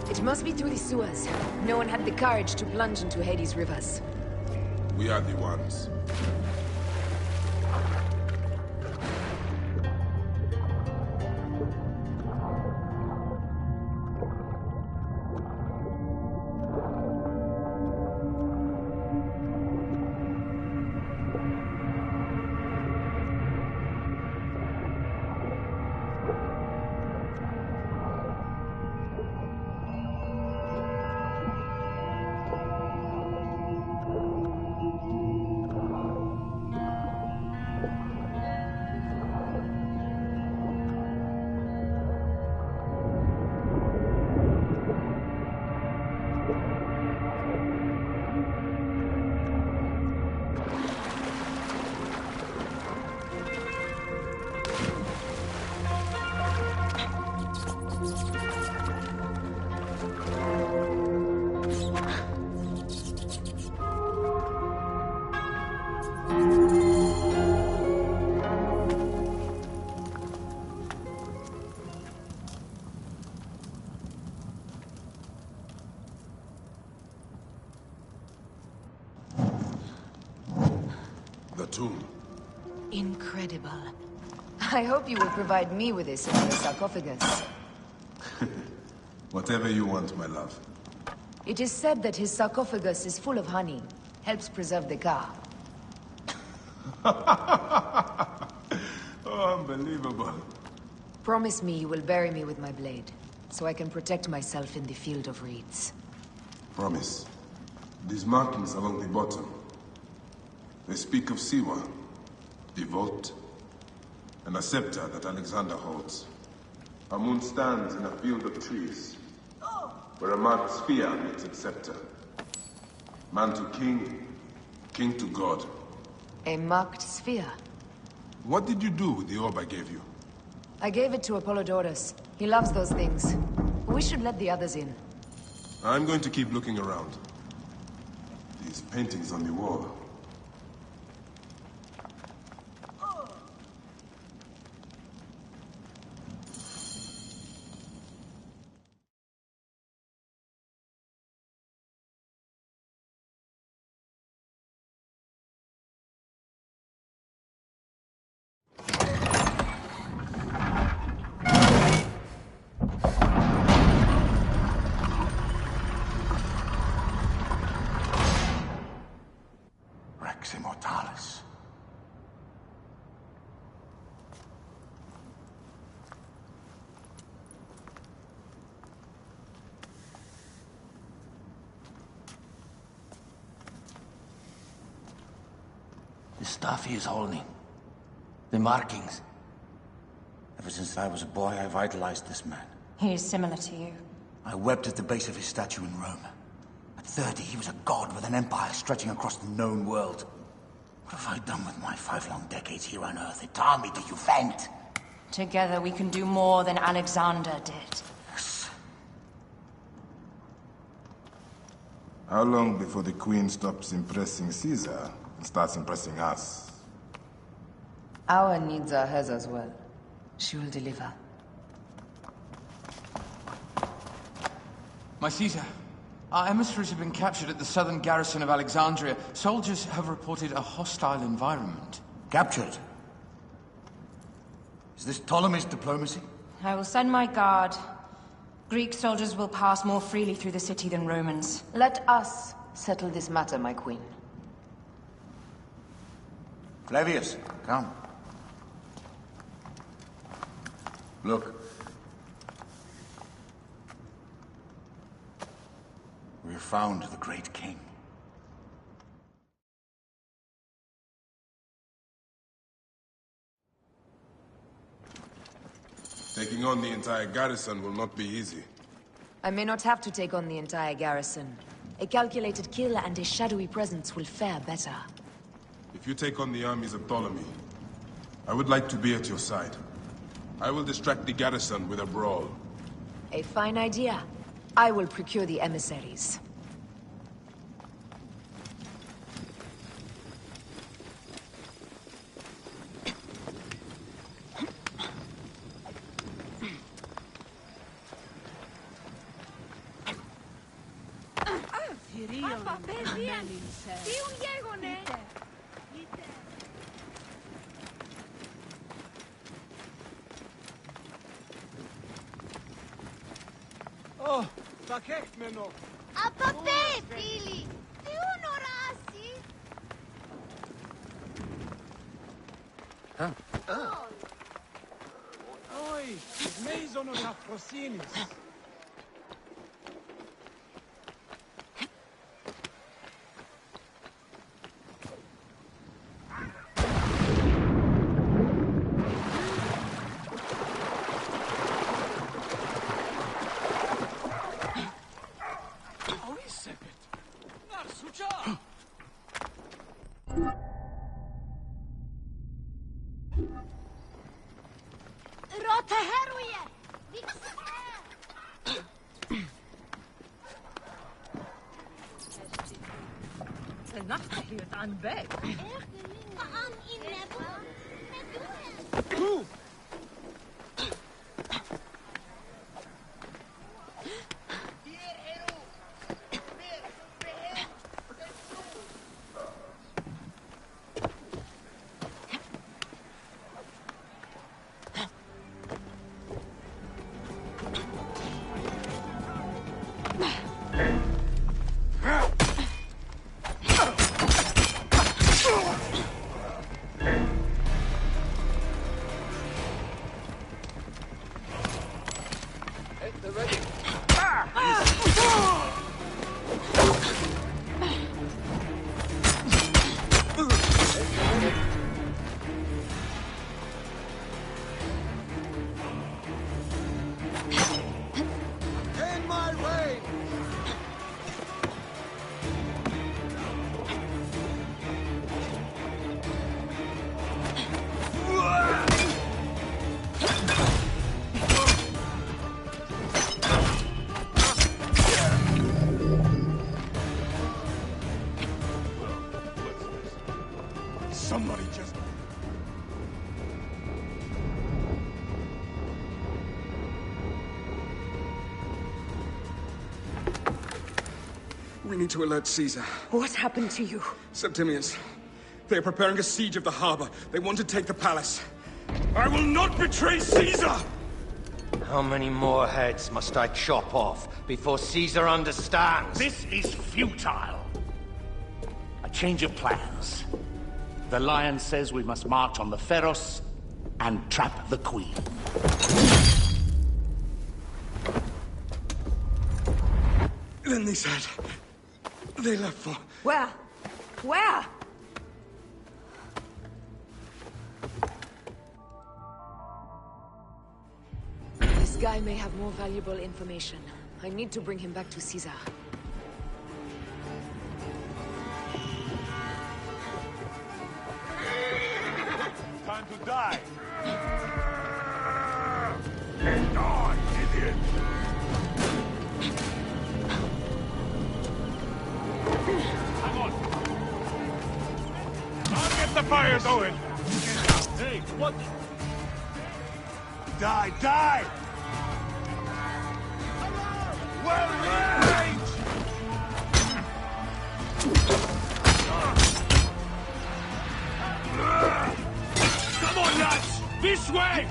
It must be through the sewers. No one had the courage to plunge into Hades' rivers. We are the ones. The tomb. Incredible. I hope you will provide me with a similar sarcophagus. Whatever you want, my love. It is said that his sarcophagus is full of honey. Helps preserve the car. Oh, unbelievable. Promise me you will bury me with my blade, so I can protect myself in the field of reeds. Promise. These markings along the bottom, they speak of Siwa, the vault, and a scepter that Alexander holds. A moon stands in a field of trees, where a marked sphere meets its scepter. Man to king, king to god. A marked sphere? What did you do with the orb I gave you? I gave it to Apollodorus. He loves those things. We should let the others in. I'm going to keep looking around. These paintings on the wall. Rex Immortalis. The stuff he is holding. The markings. Ever since I was a boy, I idolized this man. He is similar to you. I wept at the base of his statue in Rome. At 30, he was a god with an empire stretching across the known world. What have I done with my 5 long decades here on Earth? It taught me to you vent. Together we can do more than Alexander did. Yes. How long before the Queen stops impressing Caesar and starts impressing us? Our needs are hers as well. She will deliver. My Caesar, our emissaries have been captured at the southern garrison of Alexandria. Soldiers have reported a hostile environment. Captured? Is this Ptolemy's diplomacy? I will send my guard. Greek soldiers will pass more freely through the city than Romans. Let us settle this matter, my queen. Flavius, come. Look. We have found the great king. Taking on the entire garrison will not be easy. I may not have to take on the entire garrison. A calculated kill and a shadowy presence will fare better. If you take on the armies of Ptolemy, I would like to be at your side. I will distract the garrison with a brawl. A fine idea. I will procure the emissaries. Oh, takekmeno. Από πέ, φίλοι! Τι ονοράσει! Oi, μείζονος αφροσύνης. Ρώτα χέρουιε! De nacht hier aan bed. Aan in nebo. We need to alert Caesar. What happened to you? Septimius. They are preparing a siege of the harbor. They want to take the palace. I will not betray Caesar! How many more heads must I chop off before Caesar understands? This is futile. A change of plans. The Lion says we must march on the Pharos and trap the Queen. Then they said... they left for... Where? Where? This guy may have more valuable information. I need to bring him back to Caesar. Time to die! Die, idiot! Hang on! I'll get the fire going! Hey, what? Die, die! Well range! Come on, lads! This way!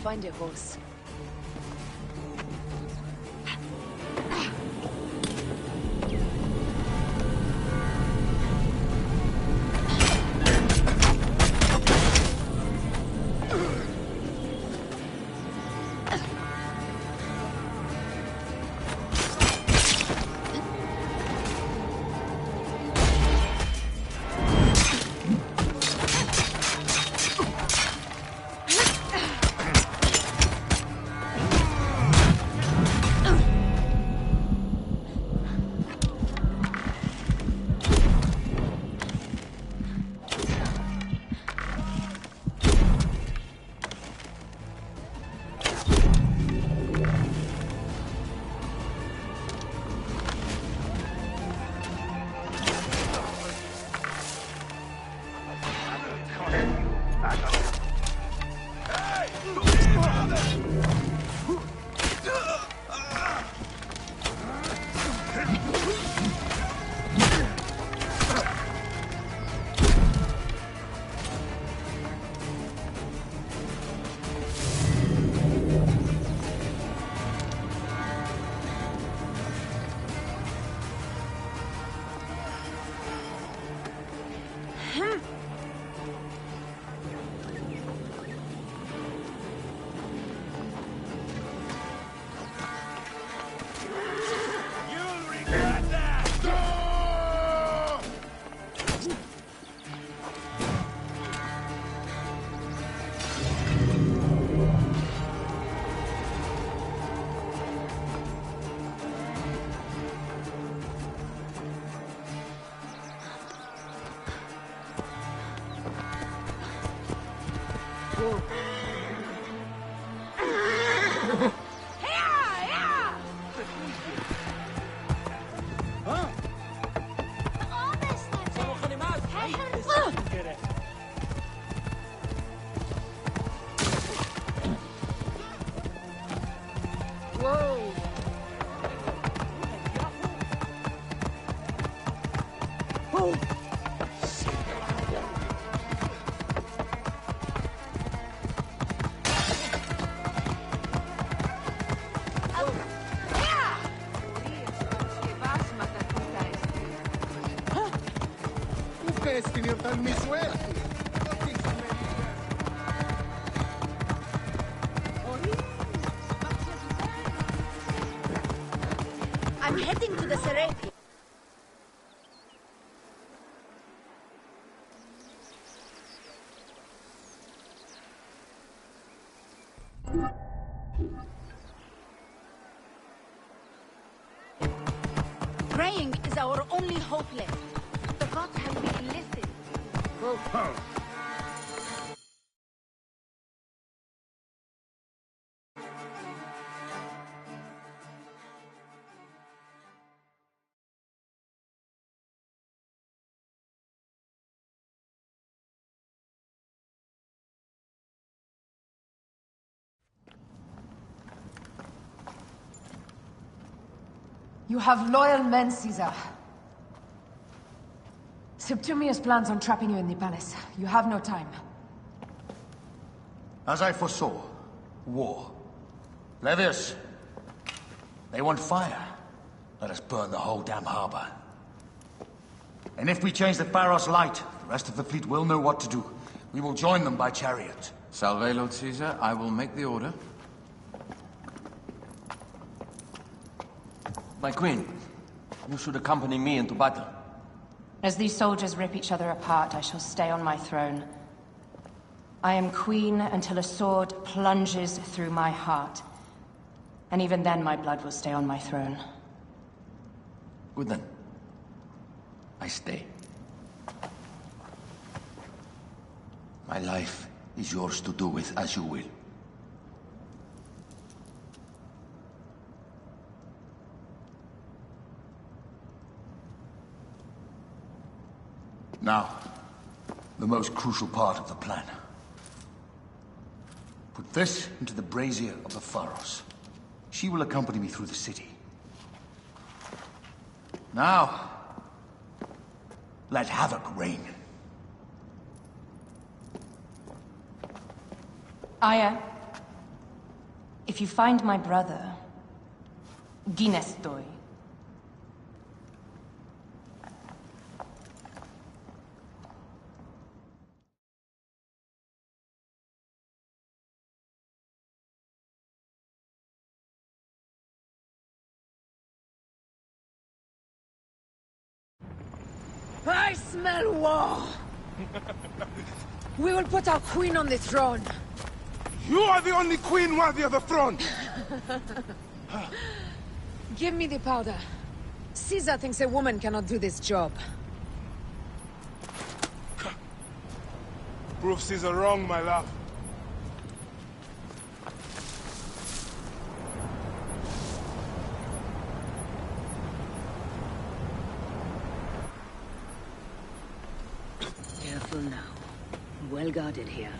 Find a horse. I'm heading to the Serape. Praying is our only hope left. The gods have been enlisted. Go. You have loyal men, Caesar. Septimius plans on trapping you in the palace. You have no time. As I foresaw, war. Levius, they want fire. Let us burn the whole damn harbor. And if we change the Pharos light, the rest of the fleet will know what to do. We will join them by chariot. Salve, Lord Caesar. I will make the order. My queen, you should accompany me into battle. As these soldiers rip each other apart, I shall stay on my throne. I am queen until a sword plunges through my heart. And even then, my blood will stay on my throne. Good then. I stay. My life is yours to do with as you will. Now, the most crucial part of the plan. Put this into the brazier of the Pharos. She will accompany me through the city. Now, let havoc reign. Aya, if you find my brother, Ginestoi, I smell war! We will put our queen on the throne. You are the only queen worthy of the throne! Give me the powder. Caesar thinks a woman cannot do this job. Prove Caesar wrong, my love. Careful now. Well guarded here.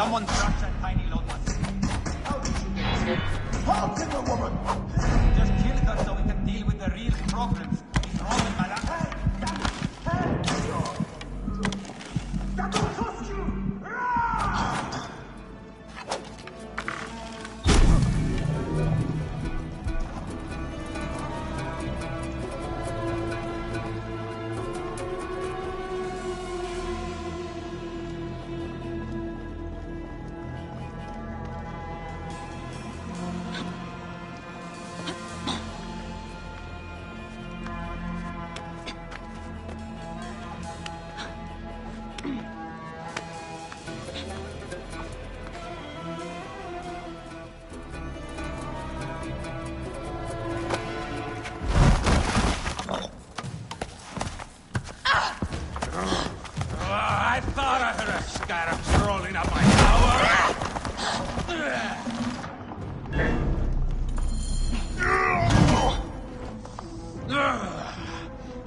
Someone track that tiny lotus. How did you get it? How can the woman? Just kill her so we can deal with the real problems. He's wrong in my life. That will cost you! I thought I heard a scarab crawling up my tower.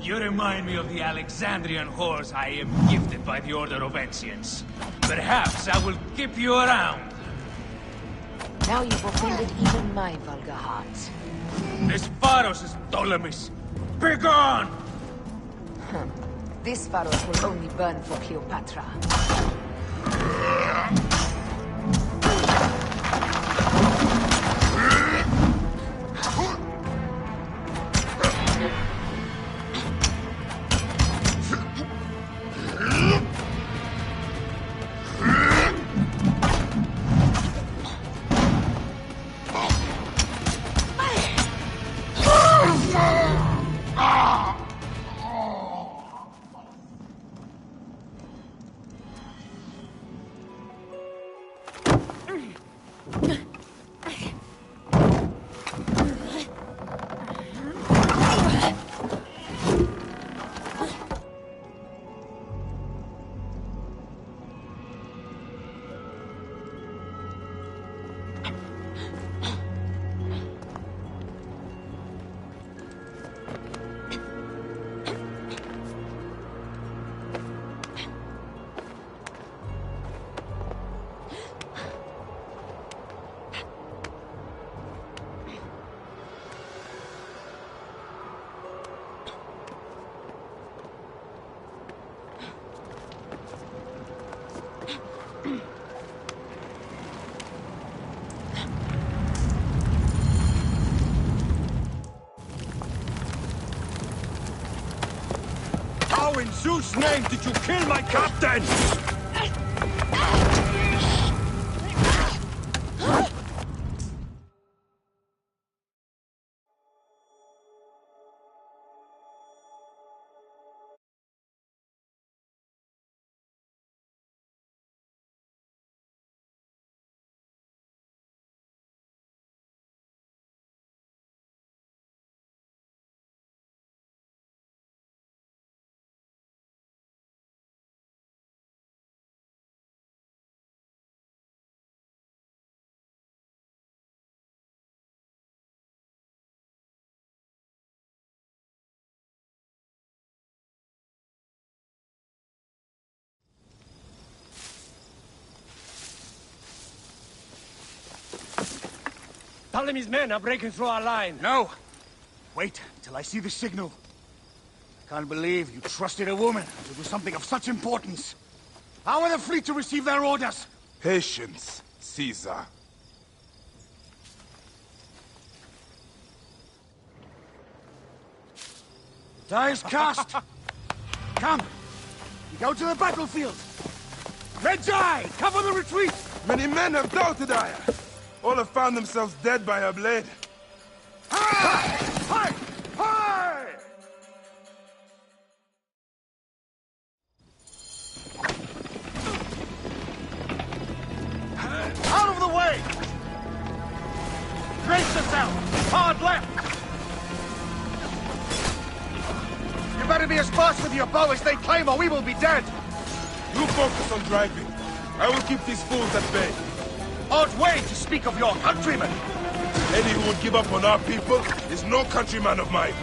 You remind me of the Alexandrian whores I am gifted by the Order of Ancients. Perhaps I will keep you around. Now you've offended even my vulgar heart. This Pharos is Ptolemy's. Begone! This Pharos will only burn for Cleopatra. How in Zeus' name did you kill my captain? Ptolemy's men are breaking through our line. No! Wait till I see the signal. I can't believe you trusted a woman to do something of such importance. How are the fleet to receive their orders? Patience, Caesar. Die is cast! Come! We go to the battlefield! Red Eye! Cover the retreat! Many men have doubted Aya. All have found themselves dead by her blade. Hi! Hi! Hi! Out of the way! Brace yourself! Hard left! You better be as fast with your bow as they claim or we will be dead! You focus on driving. I will keep these fools at bay. Odd way to speak of your countrymen! Any who would give up on our people is no countryman of mine.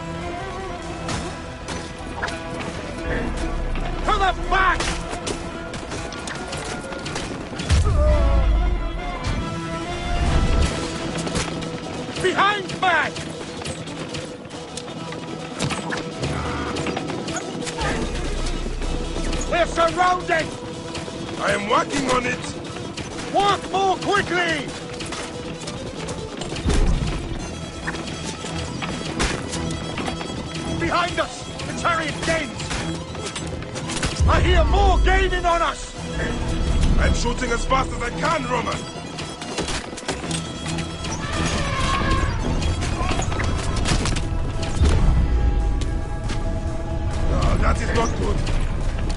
To the back! We're surrounded! I am working on it! Work more quickly! Behind us! The chariot gains! I hear more gaining on us! I'm shooting as fast as I can, Roman! Oh, that is not good.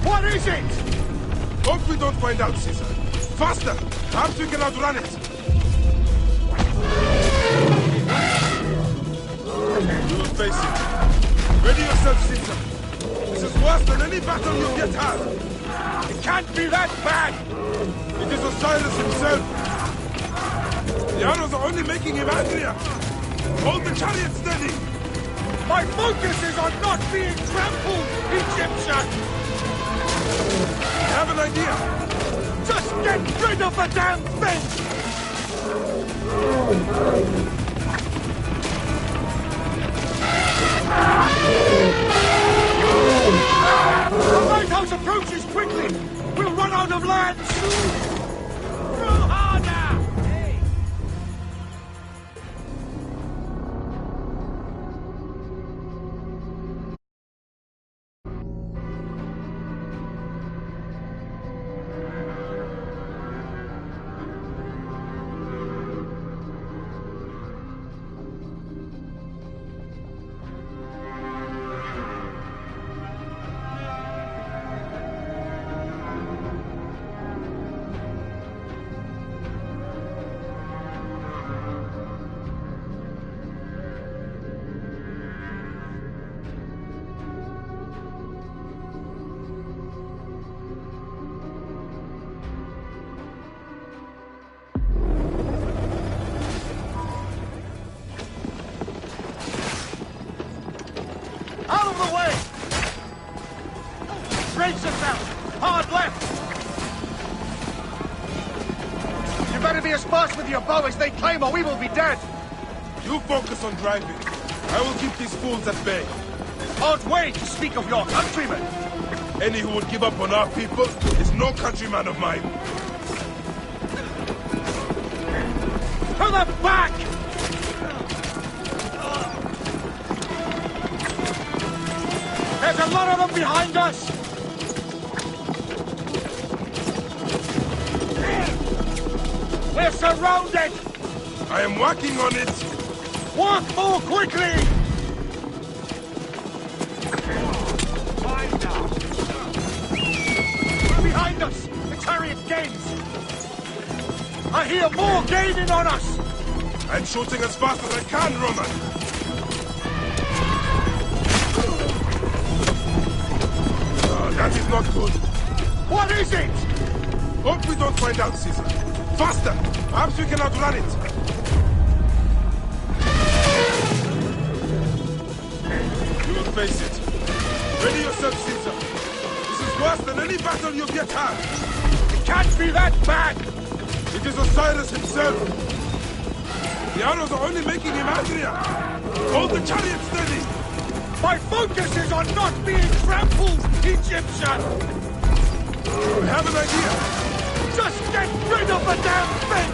What is it? Hope we don't find out, Caesar. Faster! Perhaps we can outrun it! You will face it. Ready yourself, Caesar. This is worse than any battle you've yet had. It can't be that bad! It is Osiris himself. The arrows are only making him angrier. Hold the chariot steady. My focus is on not being trampled, Egyptian! I have an idea. Just get rid of the damn thing! The lighthouse approaches quickly! We'll run out of land soon! Throw harder! Hey. Out of the way! Brace yourself! Hard left! You better be as fast with your bow as they claim or we will be dead! You focus on driving. I will keep these fools at bay. Hard way to speak of your countrymen! Any who would give up on our people is no countryman of mine. To the back! There's a lot of them behind us! We're surrounded! I am working on it! Work more quickly! Behind us! The chariot gains! I hear more gaining on us! I'm shooting as fast as I can, Roman! That is not good. What is it? Hope we don't find out, Caesar. Faster! Perhaps we can outrun it. You will face it. Ready yourself, Caesar. This is worse than any battle you've yet had. It can't be that bad! It is Osiris himself. The arrows are only making him angrier. Hold the chariot steady. My focus is on not being trampled, Egyptian! I have an idea! Just get rid of the damn thing!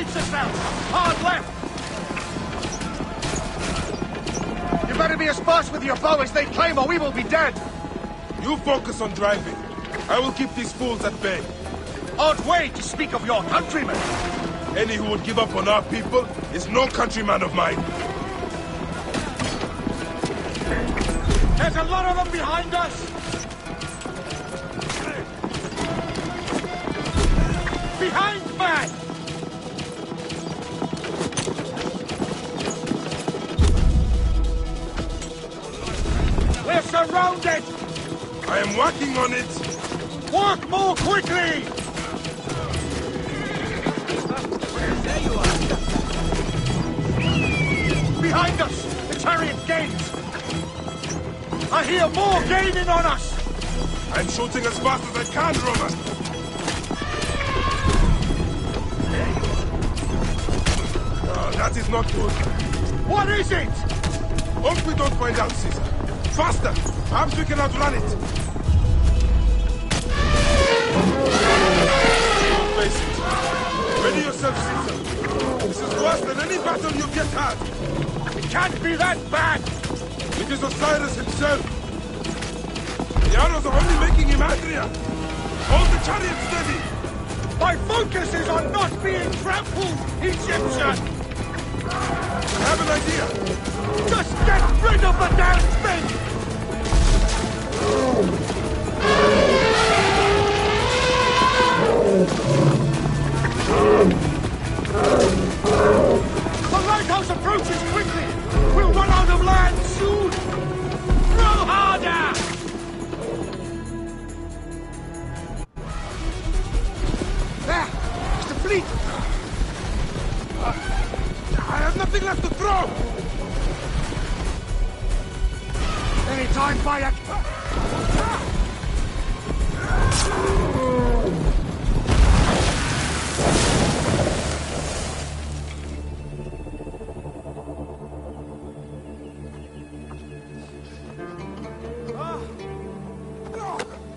Brace yourself! Hard left! You better be as fast with your bow as they claim, or we will be dead! You focus on driving. I will keep these fools at bay. Odd way to speak of your countrymen! Any who would give up on our people is no countryman of mine. There's a lot of them behind us! Behind, man! We're surrounded! I am working on it! Work more quickly! There you are! Behind us! The chariot gains! I hear more gaining on us! I'm shooting as fast as I can, Roman! Oh, that is not good. What is it? Hope we don't find out, Caesar. Faster! Perhaps we can outrun it! Face it. Ready yourself, Caesar. This is worse than any battle you've yet had. It can't be that bad! It is Osiris himself. The arrows are only making him angrier. Hold the chariot steady. My focus is on not being trampled, Egyptian! I have an idea. Just get rid of the damn thing! The lighthouse approaches quickly! We'll run out of land soon! Throw harder! There! It's the fleet! I have nothing left to throw! Any time, Bayek!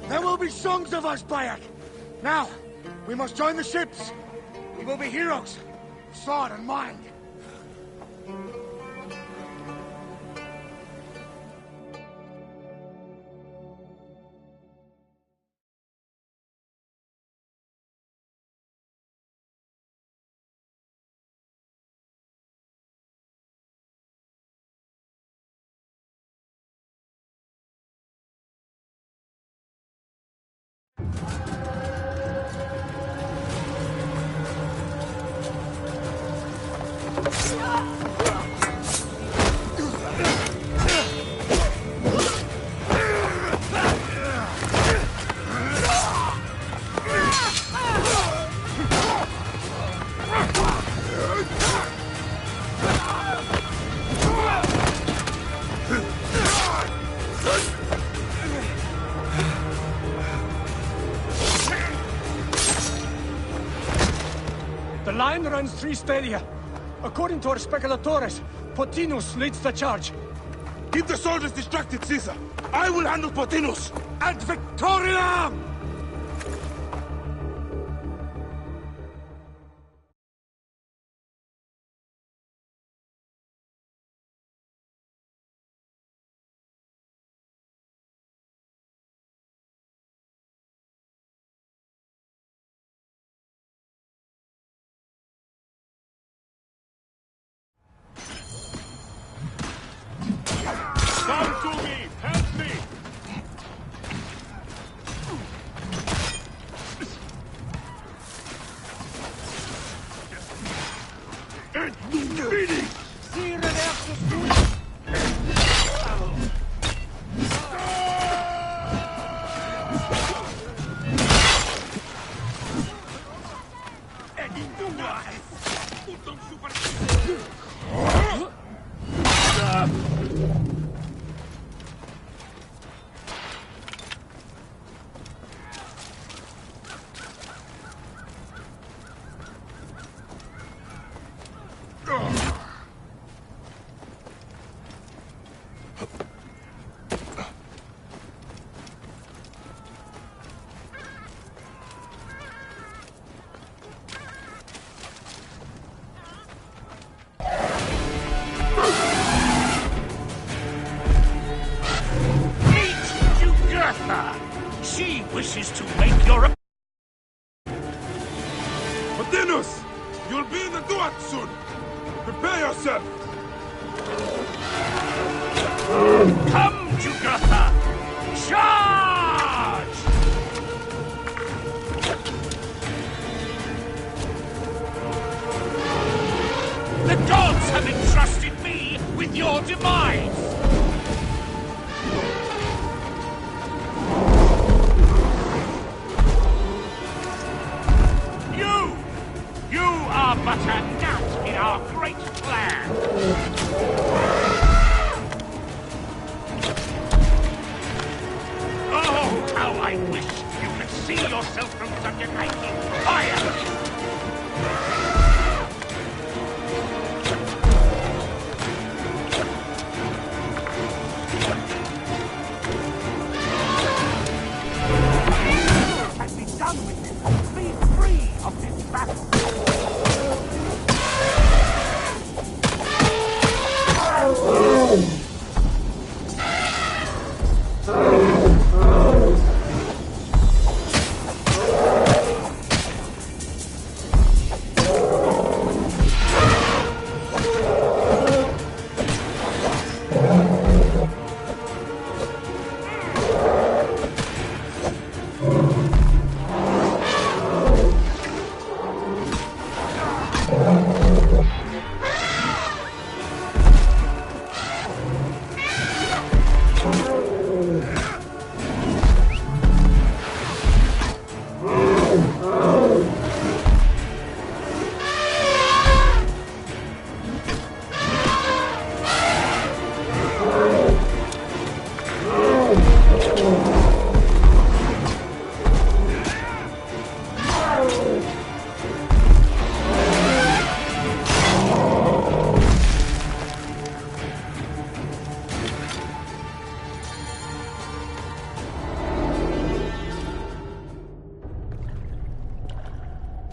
There will be songs of us, Bayek! Now, we must join the ships! We will be heroes! Sword and mind! The line runs 3 stadia. According to our speculatores, Pothinus leads the charge. Keep the soldiers distracted, Caesar. I will handle Pothinus. Ad Victoriam! Come to me! Help me! Come, Jugurtha! Charge! The gods have entrusted me with your demise! You are but a gnat in our great plan! Oh, how I wish you could see yourself from such a height of fire!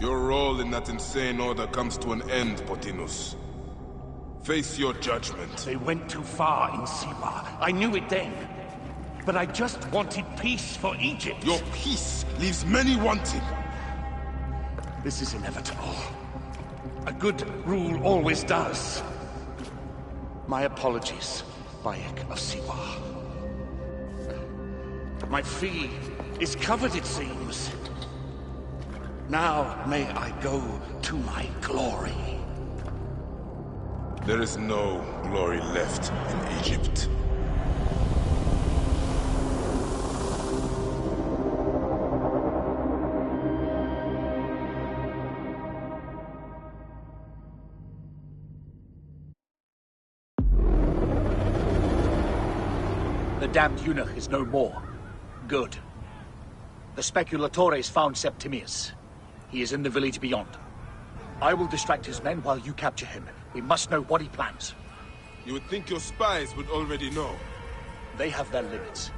Your role in that insane order comes to an end, Potinus. Face your judgment. They went too far in Siwa. I knew it then. But I just wanted peace for Egypt. Your peace leaves many wanting. This is inevitable. A good rule always does. My apologies, Bayek of Siwa. My fee is covered, it seems. Now may I go to my glory. There is no glory left in Egypt. The damned eunuch is no more. Good. The Speculatores found Septimius. He is in the village beyond. I will distract his men while you capture him. We must know what he plans. You would think your spies would already know. They have their limits.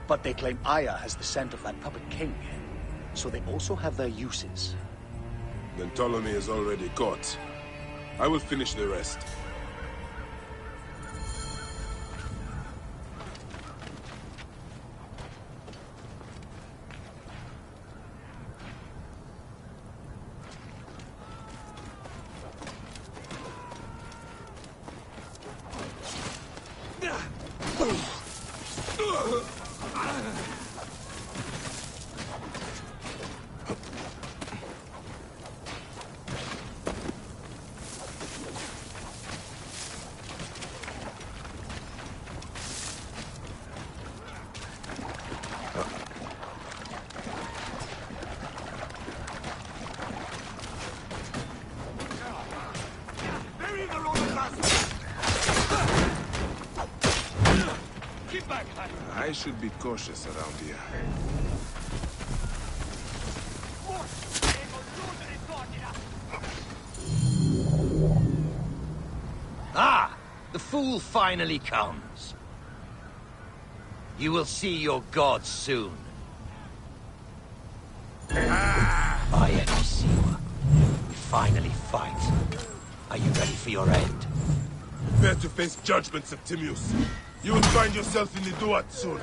But they claim Aya has the scent of that puppet king. So they also have their uses. Then Ptolemy is already caught. I will finish the rest. I should be cautious around here. Ah! The fool finally comes. You will see your gods soon. I am Siwa. We finally fight. Are you ready for your end? Prepare to face judgment, Septimius. You will find yourself in the Duat soon.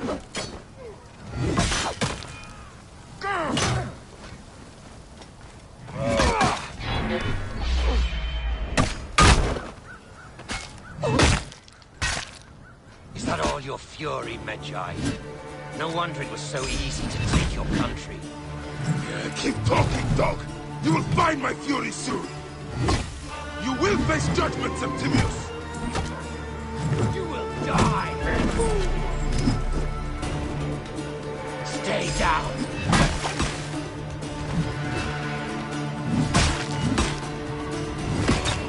Is that all your fury, Medjay? No wonder it was so easy to take your country. Yeah, keep talking, dog! You will find my fury soon! You will face judgment, Septimius! You will die! Stay down!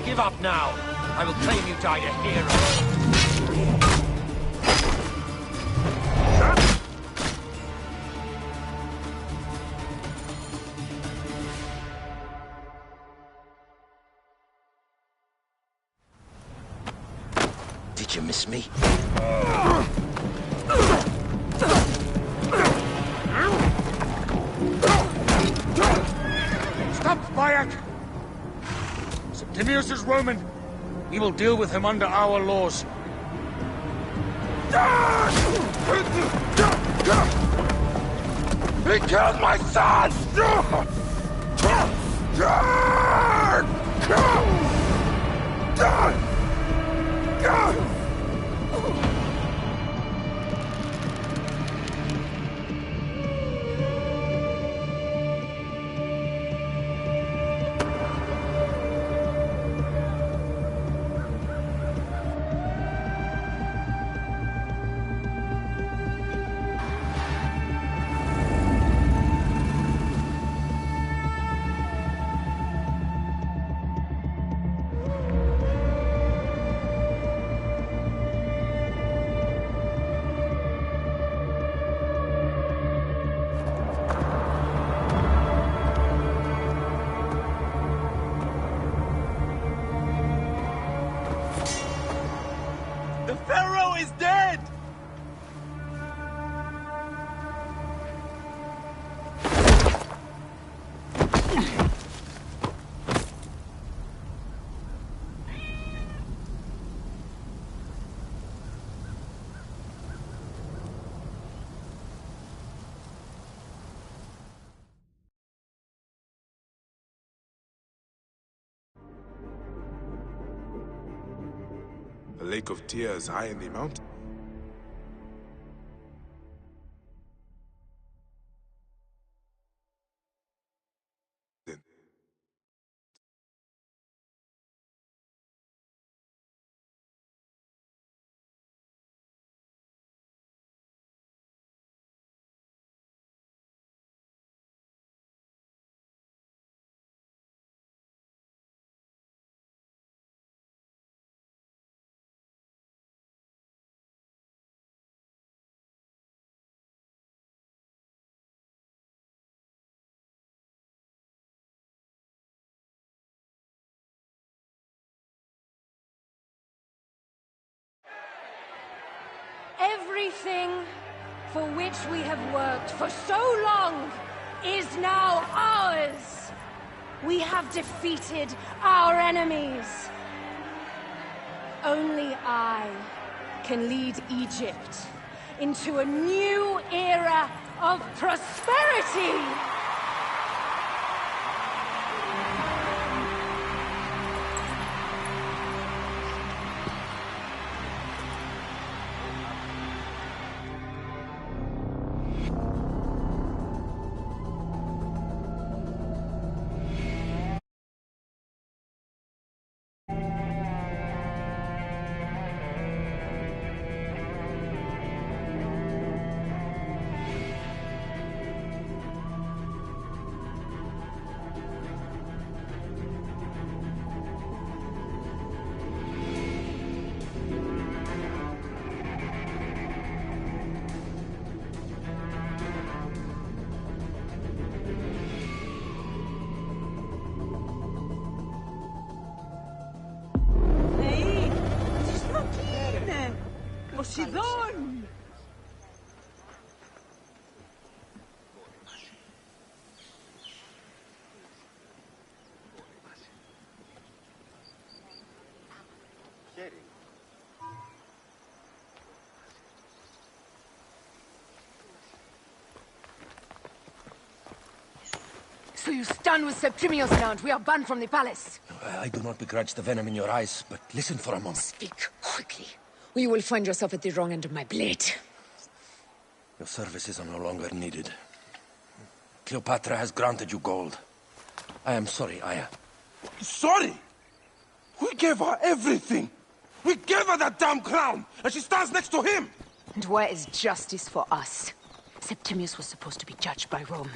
Give up now! I will claim you died a hero! Did you miss me? Stop, Bayek! Septimius is Roman. We will deal with him under our laws. He killed my son! The Pharaoh is dead! A lake of tears high in the mountain. Everything for which we have worked for so long is now ours. We have defeated our enemies. Only I can lead Egypt into a new era of prosperity. Poseidon! So you stand with Septimius now, and we are banned from the palace. I do not begrudge the venom in your eyes, but listen for a moment. Speak quickly, or you will find yourself at the wrong end of my blade. Your services are no longer needed. Cleopatra has granted you gold. I am sorry, Aya. Sorry? We gave her everything. We gave her that damn crown, and she stands next to him. And where is justice for us? Septimius was supposed to be judged by Rome.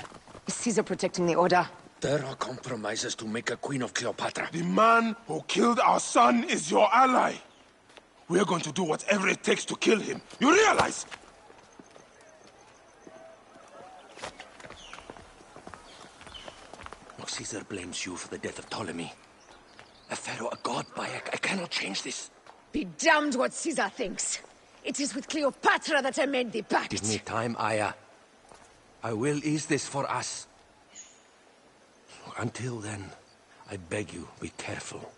Is Caesar protecting the order? There are compromises to make a queen of Cleopatra. The man who killed our son is your ally. We're going to do whatever it takes to kill him. You realize? Caesar blames you for the death of Ptolemy. A pharaoh, a god, Bayek. I cannot change this. Be damned what Caesar thinks. It is with Cleopatra that I made the pact. Give me time, Aya. I will ease this for us. Until then, I beg you, be careful.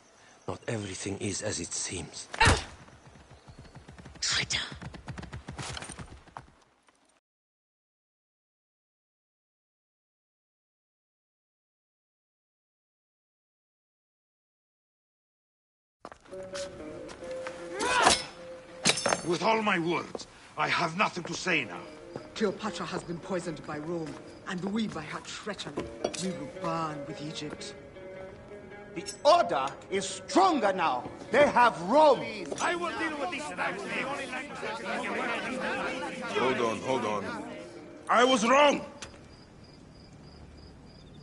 Not everything is as it seems. Traitor. With all my words, I have nothing to say now. Cleopatra has been poisoned by Rome, and we by her treachery. We will burn with Egypt. The order is stronger now. They have Rome. I will deal with this. Hold on. I was wrong.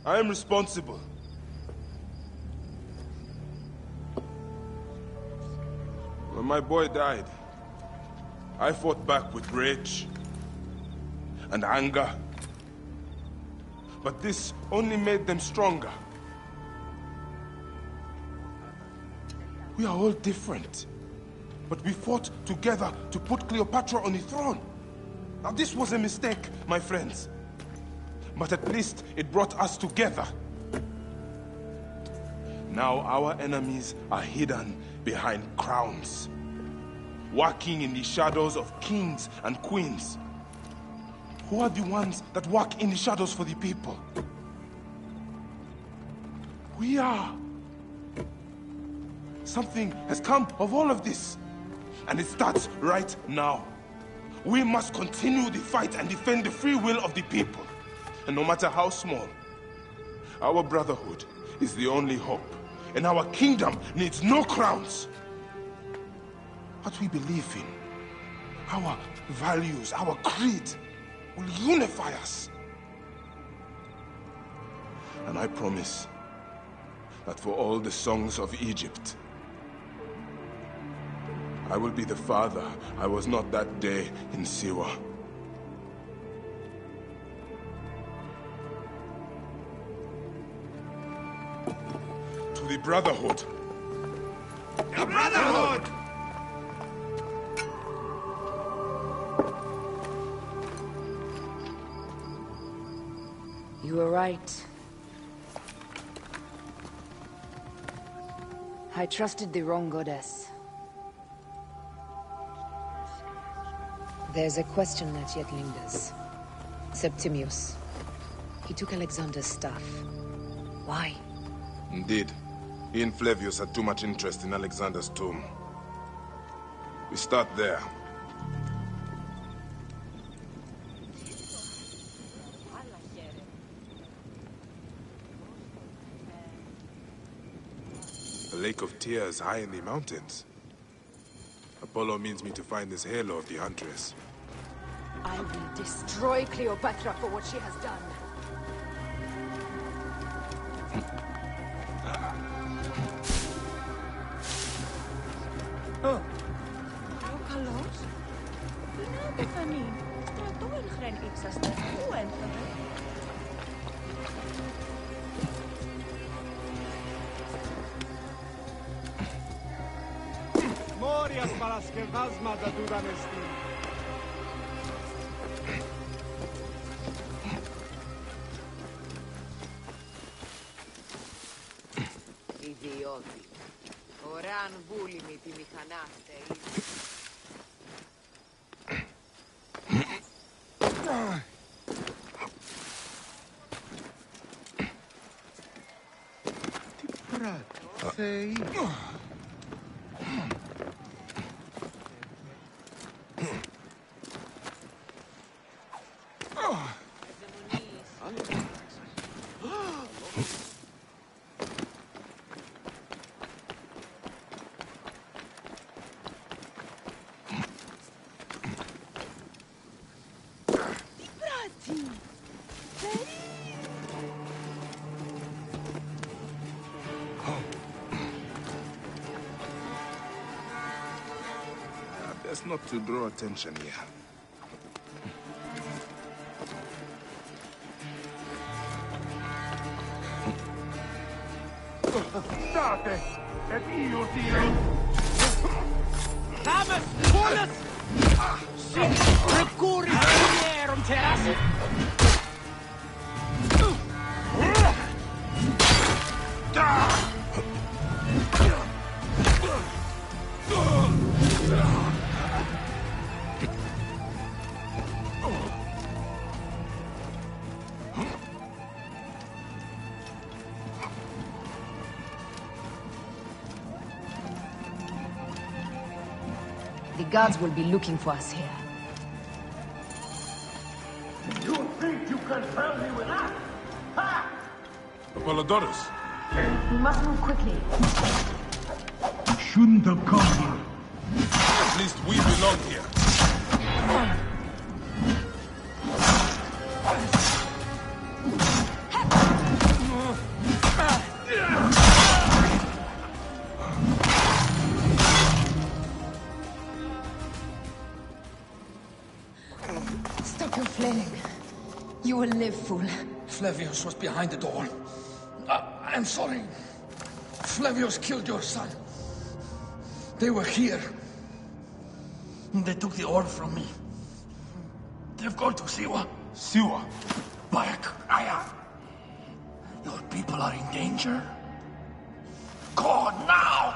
I am responsible. When my boy died, I fought back with rage and anger. But this only made them stronger. We are all different. But we fought together to put Cleopatra on the throne. Now this was a mistake, my friends. But at least it brought us together. Now our enemies are hidden behind crowns, working in the shadows of kings and queens. Who are the ones that work in the shadows for the people? We are. Something has come of all of this, and it starts right now. We must continue the fight and defend the free will of the people. And no matter how small, our brotherhood is the only hope, and our kingdom needs no crowns. What we believe in, our values, our creed, will unify us. And I promise that for all the songs of Egypt, I will be the father I was not that day in Siwa. To the Brotherhood. The Brotherhood! You were right. I trusted the wrong goddess. There's a question that yet lingers. Septimius. He took Alexander's staff. Why? Indeed. He and Flavius had too much interest in Alexander's tomb. We start there. The Lake of Tears high in the mountains. Apollo means me to find this halo of the Huntress. I will destroy Cleopatra for what she has done. Morias para las que vasma da duda nesti. Ιδιώτη. Ωραία αν βούλημη τη μηχανάστε. Τι πράττει, Θεή. Best not to draw attention here. State! Et io tiro! Thomas! Paulus! Sit! Recuri! Fierum terrasse! The guards will be looking for us here. You think you can tell me with that? Ha! Apollodorus! We must move quickly. You shouldn't have come here. At least we belong here. Stop your flailing. You will live, fool. Flavius was behind the door. I'm sorry. Flavius killed your son. They were here. They took the orb from me. They've gone to Siwa. Siwa? Back, Aya. Your people are in danger. Go now!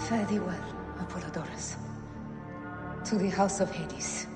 Fare thee well, Apollodorus. To the House of Hades.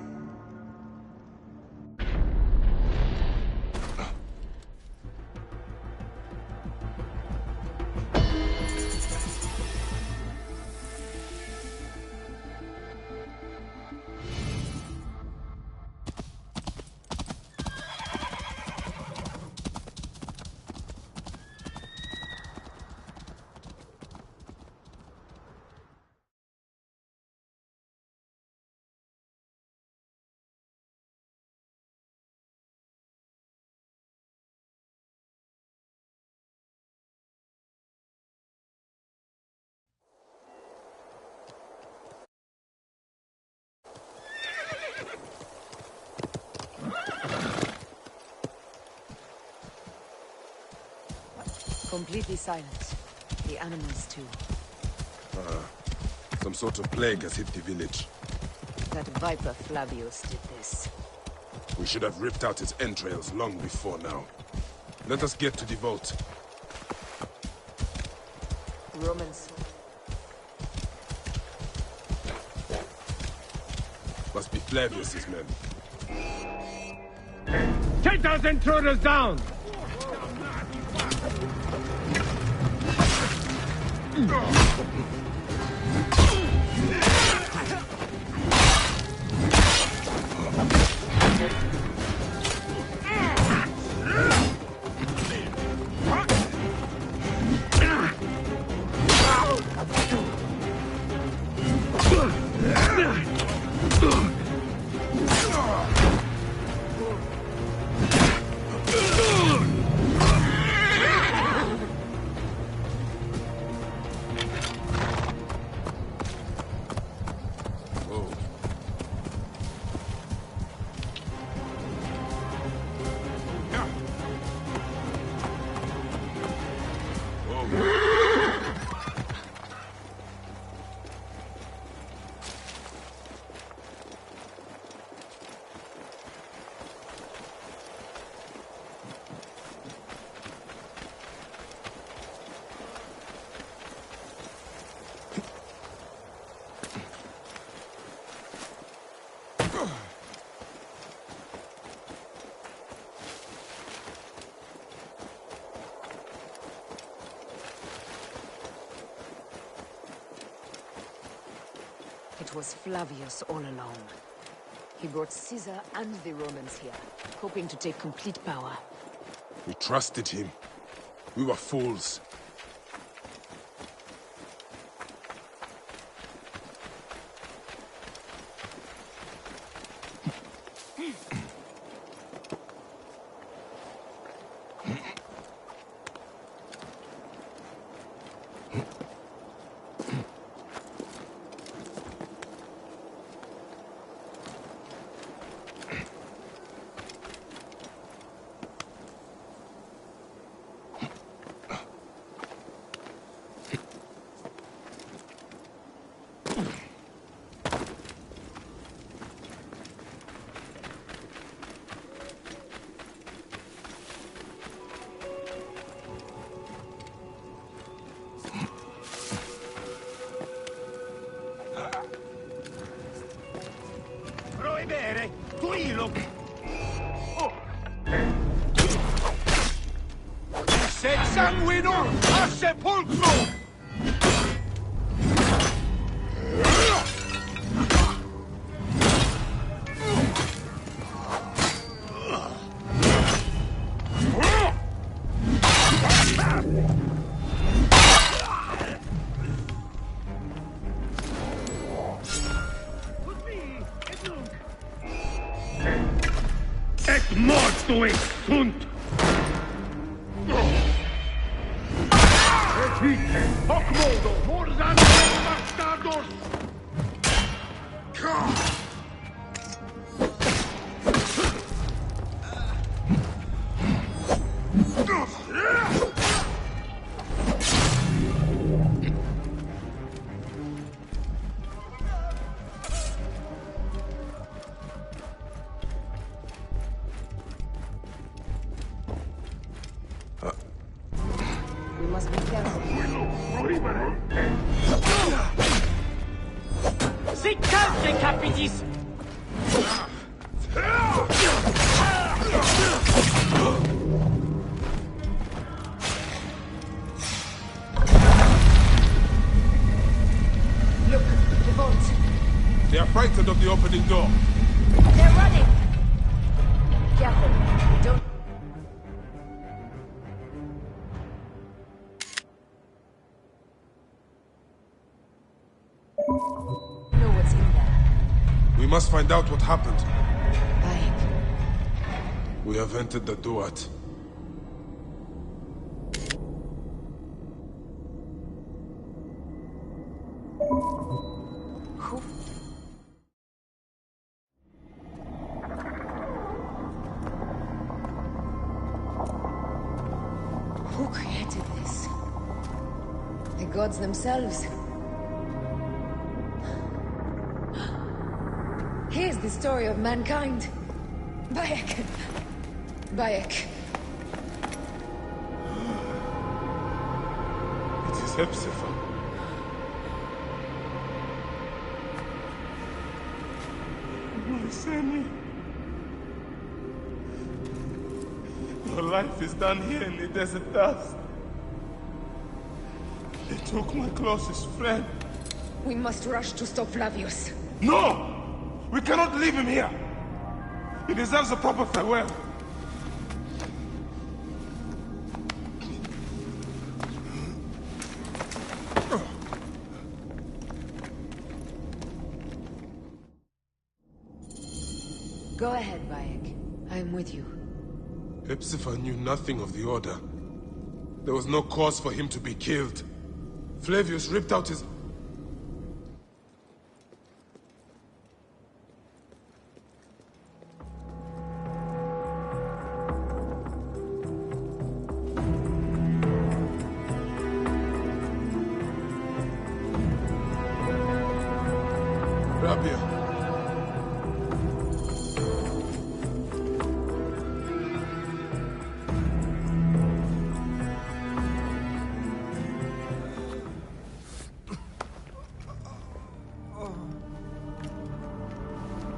Completely silent. The animals too. Some sort of plague has hit the village. That viper Flavius did this. We should have ripped out its entrails long before now. Let us get to the vault. Romans. Must be Flavius's men. Take those intruders down! It was Flavius all along. He brought Caesar and the Romans here, hoping to take complete power. We trusted him. We were fools. bere? Tuilo! Sed sanguinum a sepulcro! Et mortuis sunt! Et vite, hoc modo, mordan bastardos! We must be careful. Sic calce, capitis! Look, the vault. They are frightened of the opening door. They're running! Careful. Don't... Know what's in there. We must find out what happened. Bayek. We have entered the Duat. Who? Who created this? The gods themselves. Here's the story of mankind. Bayek. Bayek. It is Hepzibah. My Sammy. Your life is done here in the desert dust. They took my closest friend. We must rush to stop Flavius. No! We cannot leave him here! He deserves a proper farewell. Go ahead, Bayek. I am with you. Hepzibah knew nothing of the Order. There was no cause for him to be killed. Flavius ripped out his... Rabia.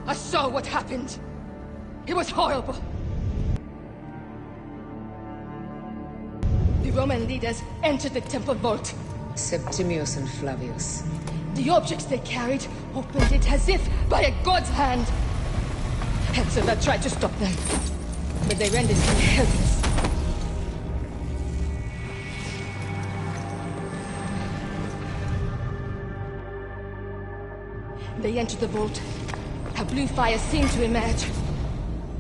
I saw what happened. It was horrible. The Roman leaders entered the temple vault. Septimius and Flavius. The objects they carried opened it as if by a god's hand. Hepzibah tried to stop them, but they rendered him helpless. They entered the vault. A blue fire seemed to emerge.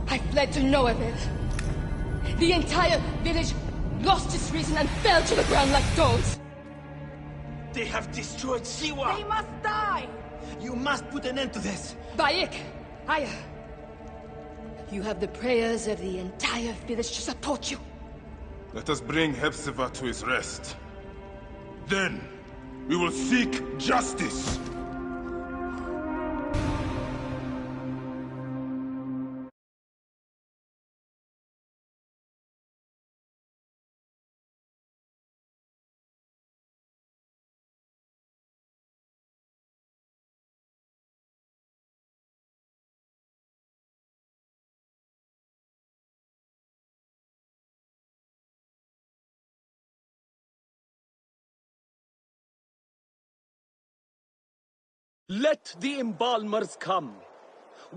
I fled to no avail. The entire village lost its reason and fell to the ground like dogs. They have destroyed Siwa! They must die! You must put an end to this! Bayek! Aya! You have the prayers of the entire village to support you. Let us bring Hepzibah to his rest. Then, we will seek justice! Let the embalmers come.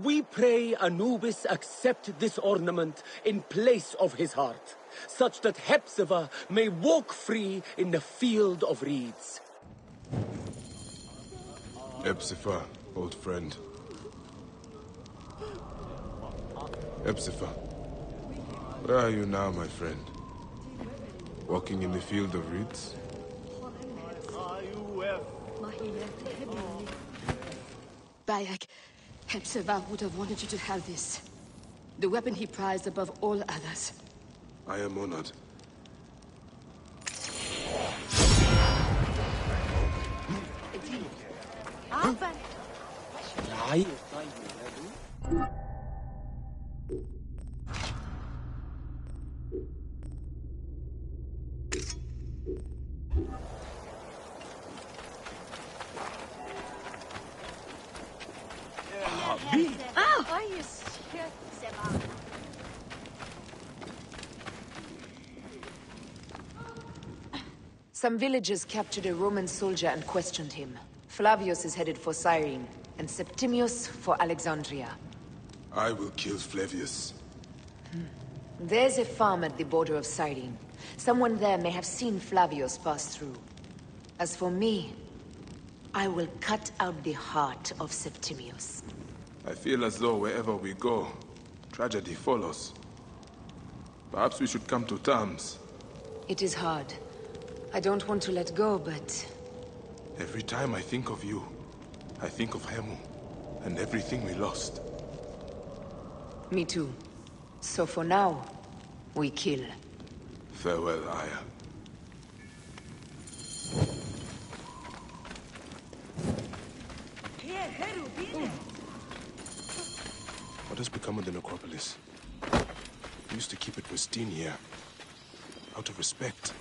We pray Anubis accept this ornament in place of his heart, such that Hepzibah may walk free in the field of reeds. Hepzibah, old friend. Hepzibah, where are you now, my friend? Walking in the field of reeds? Bayek, Hepzibah would have wanted you to have this. The weapon he prized above all others. I am honored. Some villagers captured a Roman soldier and questioned him. Flavius is headed for Cyrene, and Septimius for Alexandria. I will kill Flavius. There's a farm at the border of Cyrene. Someone there may have seen Flavius pass through. As for me, I will cut out the heart of Septimius. I feel as though wherever we go, tragedy follows. Perhaps we should come to terms. It is hard. I don't want to let go, but... Every time I think of you, I think of Hemu, and everything we lost. Me too. So for now, we kill. Farewell, Aya. What has become of the necropolis? We used to keep it pristine here, out of respect.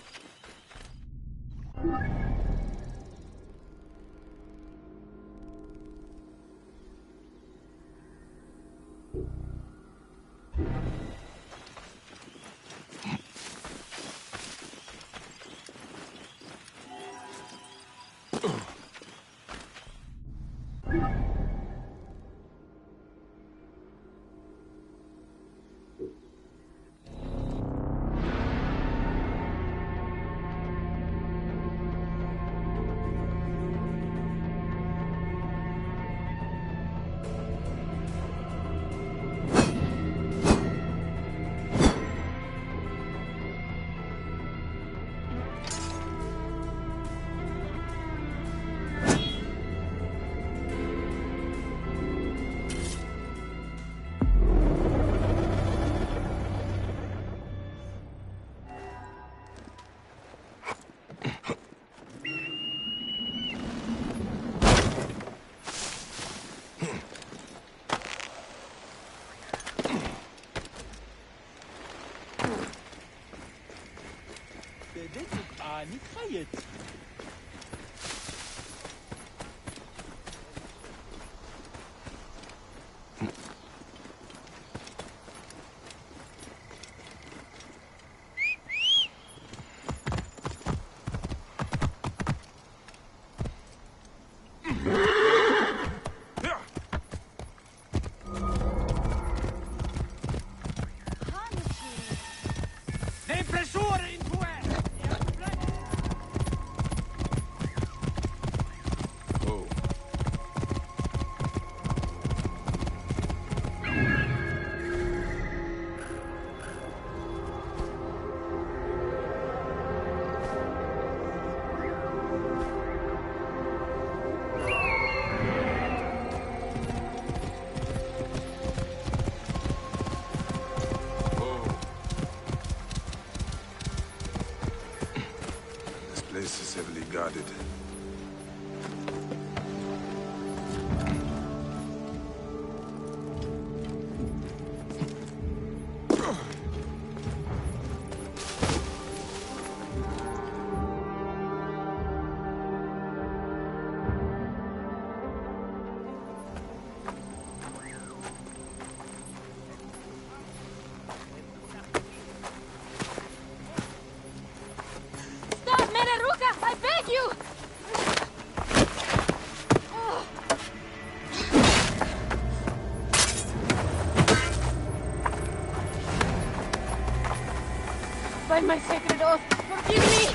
By my sacred oath, forgive me!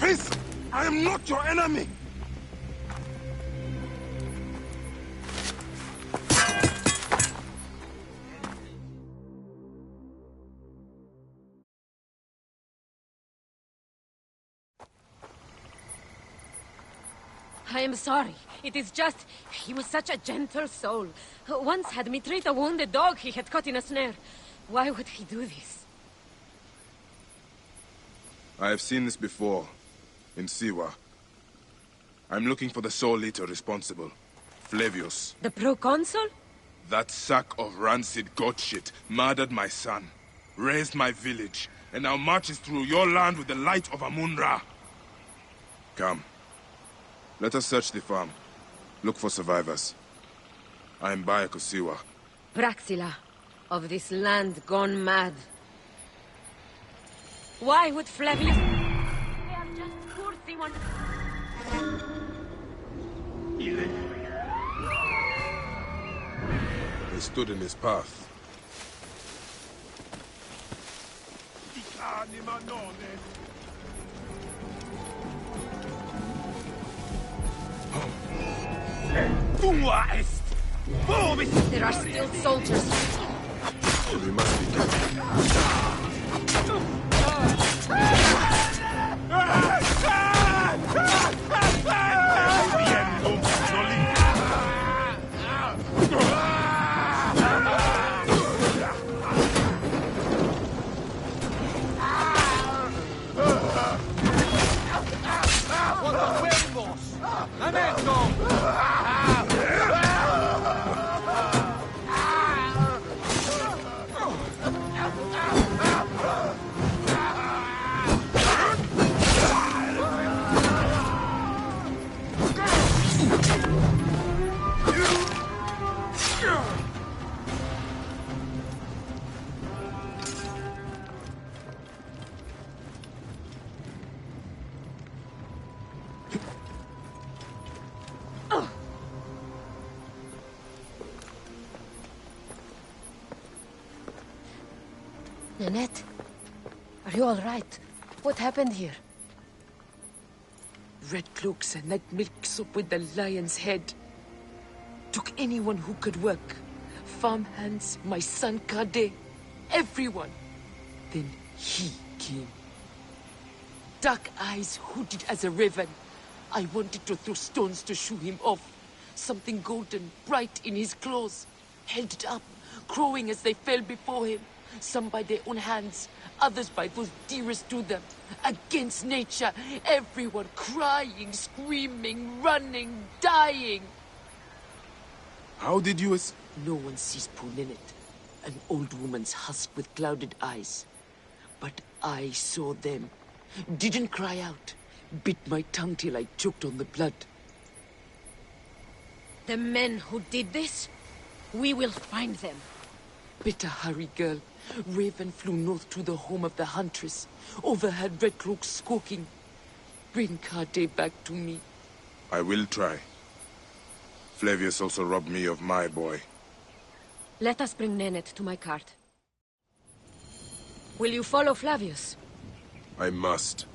Peace! I am not your enemy! I am sorry. It is just... he was such a gentle soul. Once had me treat a wounded dog he had caught in a snare. Why would he do this? I have seen this before. In Siwa. I'm looking for the Soul Eater responsible. Flavius. The proconsul? That sack of rancid goat shit murdered my son, raised my village, and now marches through your land with the light of Amun-Ra. Come. Let us search the farm. Look for survivors. I am Bayakosiwa. Praxila, of this land gone mad. Why would Flavius... They are just cursing on... They stood in his path. There are still soldiers. We must be Nanette, are you all right? What happened here? Red cloaks and that milk soup with the lion's head. Took anyone who could work. Farmhands, my son Kade, everyone. Then he came. Dark eyes hooded as a raven. I wanted to throw stones to shoo him off. Something golden, bright in his claws. Held it up, crowing as they fell before him. Some by their own hands, others by those dearest to them. Against nature, everyone crying, screaming, running, dying. How did you No one sees poor Ninette, an old woman's husk with clouded eyes. But I saw them. Didn't cry out. Bit my tongue till I choked on the blood. The men who did this? We will find them. Better hurry, girl. Raven flew north to the home of the huntress. Overheard Red Cloak squawking. Bring Kade back to me. I will try. Flavius also robbed me of my boy. Let us bring Nanette to my cart. Will you follow Flavius? I must.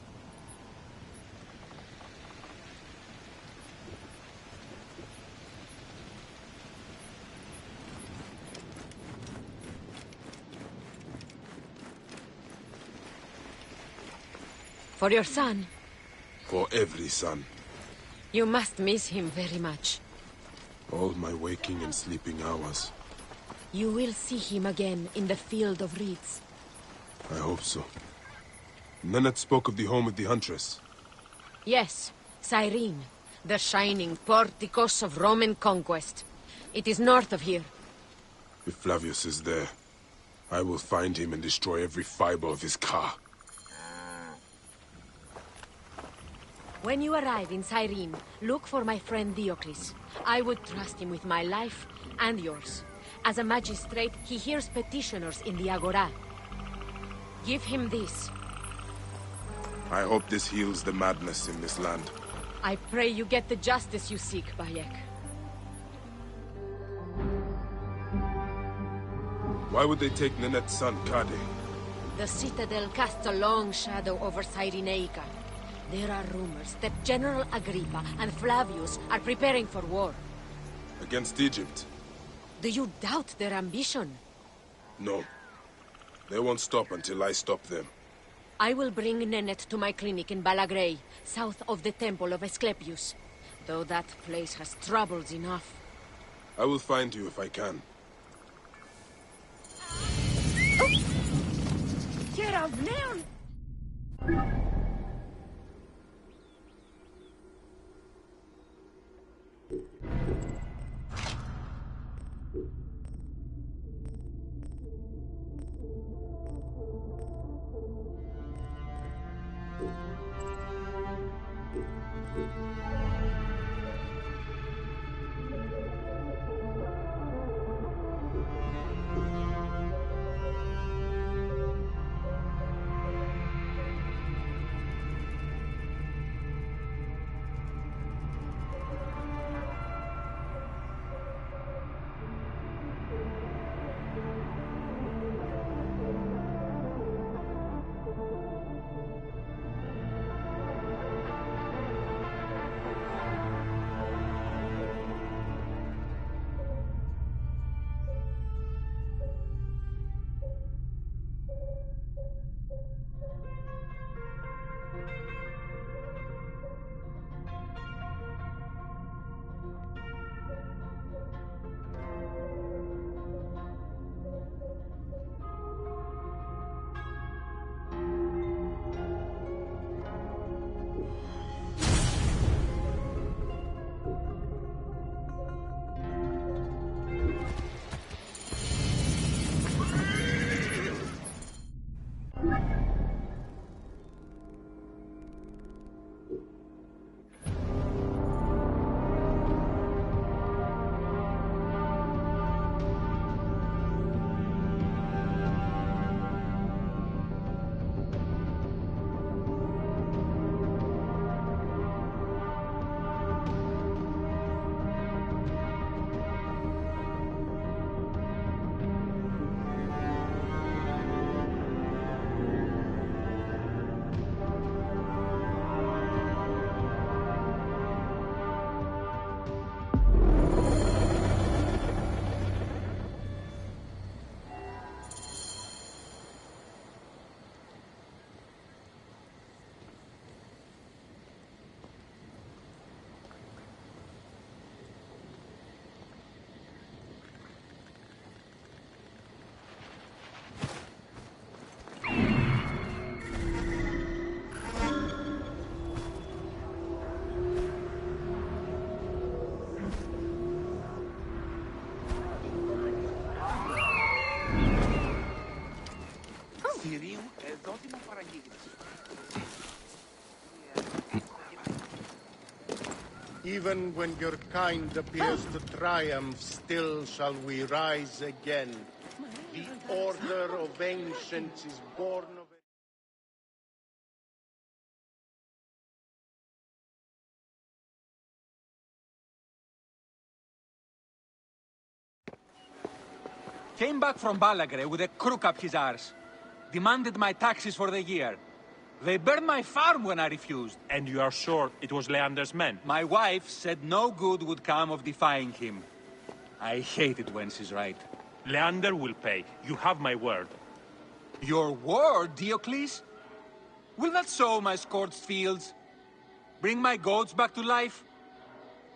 For your son? For every son. You must miss him very much. All my waking and sleeping hours. You will see him again in the field of reeds. I hope so. Nanette spoke of the home of the huntress. Yes, Cyrene. The shining porticos of Roman conquest. It is north of here. If Flavius is there, I will find him and destroy every fiber of his car. When you arrive in Cyrene, look for my friend Diocles. I would trust him with my life and yours. As a magistrate, he hears petitioners in the Agora. Give him this. I hope this heals the madness in this land. I pray you get the justice you seek, Bayek. Why would they take Nenet's son, Kade? The Citadel casts a long shadow over Cyrenaica. There are rumors that General Agrippa and Flavius are preparing for war. Against Egypt? Do you doubt their ambition? No. They won't stop until I stop them. I will bring Nenet to my clinic in Balagrey, south of the Temple of Asclepius. Though that place has troubles enough. I will find you if I can. Get out now! Even when your kind appears to triumph, still shall we rise again. The order of ancients is born of... Came back from Balagre with a crook up his arse. Demanded my taxes for the year. They burned my farm when I refused. And you are sure it was Leander's men? My wife said no good would come of defying him. I hate it when she's right. Leander will pay. You have my word. Your word, Diocles? Will that sow my scorched fields? Bring my goats back to life?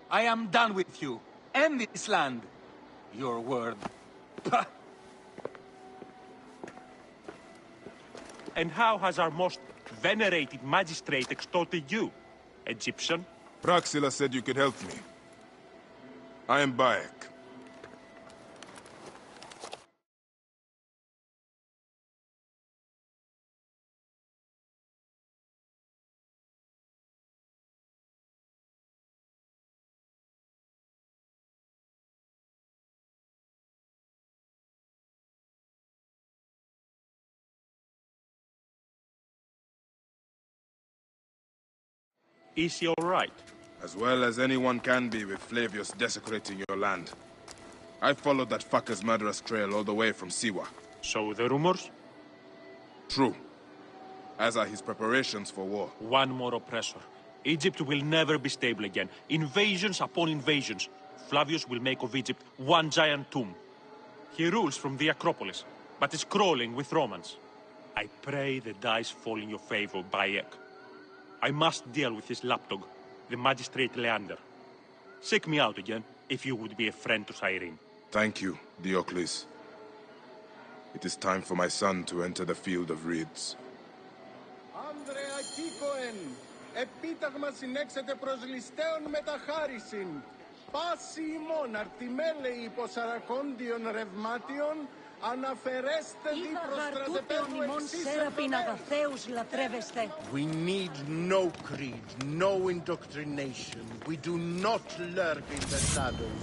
I am done with you. And this land. Your word. Pah! And how has our most venerated magistrate extorted you, Egyptian? Praxila said you could help me. I am Bayek. Is he all right? As well as anyone can be with Flavius desecrating your land. I followed that fucker's murderous trail all the way from Siwa. So the rumors? True. As are his preparations for war. One more oppressor. Egypt will never be stable again. Invasions upon invasions. Flavius will make of Egypt one giant tomb. He rules from the Acropolis, but is crawling with Romans. I pray the dice fall in your favor, Bayek. I must deal with his lapdog, the magistrate Leander. Seek me out again, if you would be a friend to Cyrene. Thank you, Diocles. It is time for my son to enter the field of reeds. Άνδρε ακήκοεν, επίταγμα συνέξετε προς ληστέων μεταχάρισιν. Πάση ημών αρτιμέλεοι υποσαρακόντιων ρευμάτιων, αναφερέστε δι προς στρατεπέδου εξής. We need no creed, no indoctrination. We do not lurk in the shadows.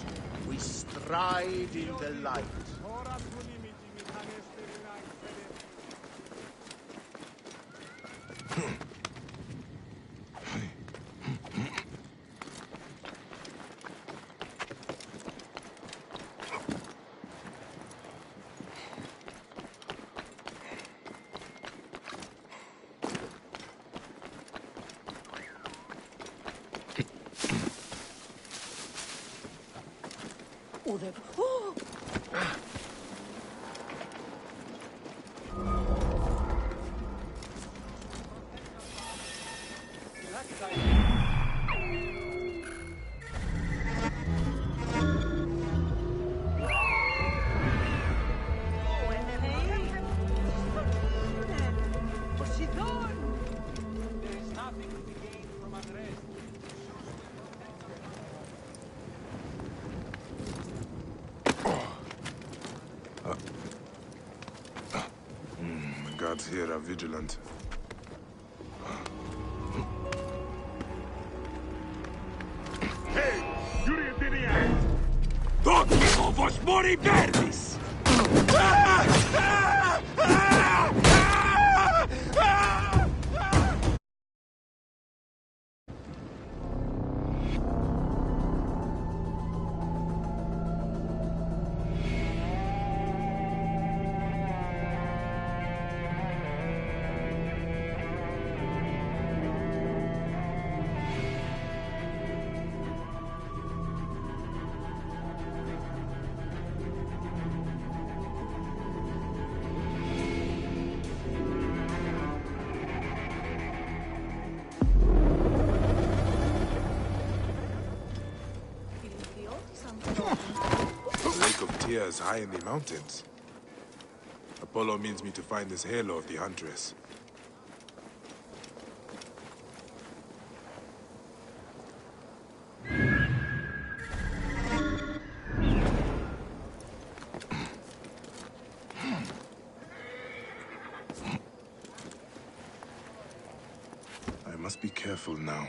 We stride in the light. The guards here are vigilant. Hey, Dotimo vos mori verbis! Tears high in the mountains. Apollo means me to find this halo of the Huntress. I must be careful now.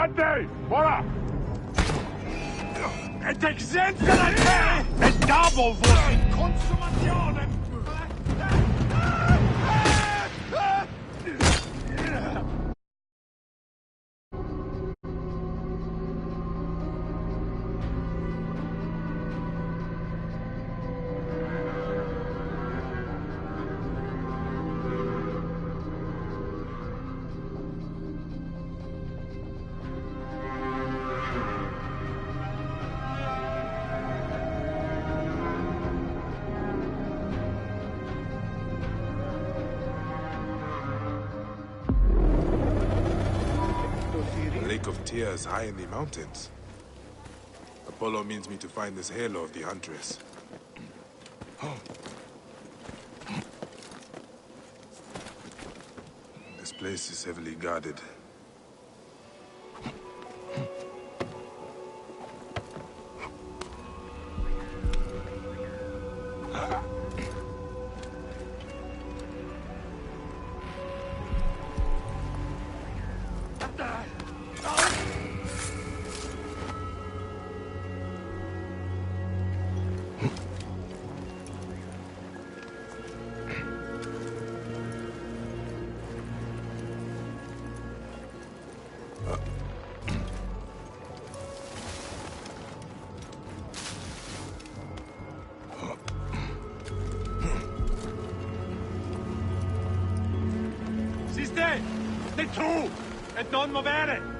Avanti! Voilà! Et exenza la te! E double vos in consumazione! Lake of Tears high in the mountains. Apollo means me to find this halo of the Huntress. This place is heavily guarded. Stai giù! E non muovere!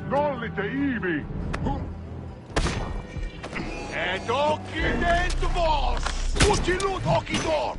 Gollite ibi! Et occhi dentro vos! Tutti lut occhi dor!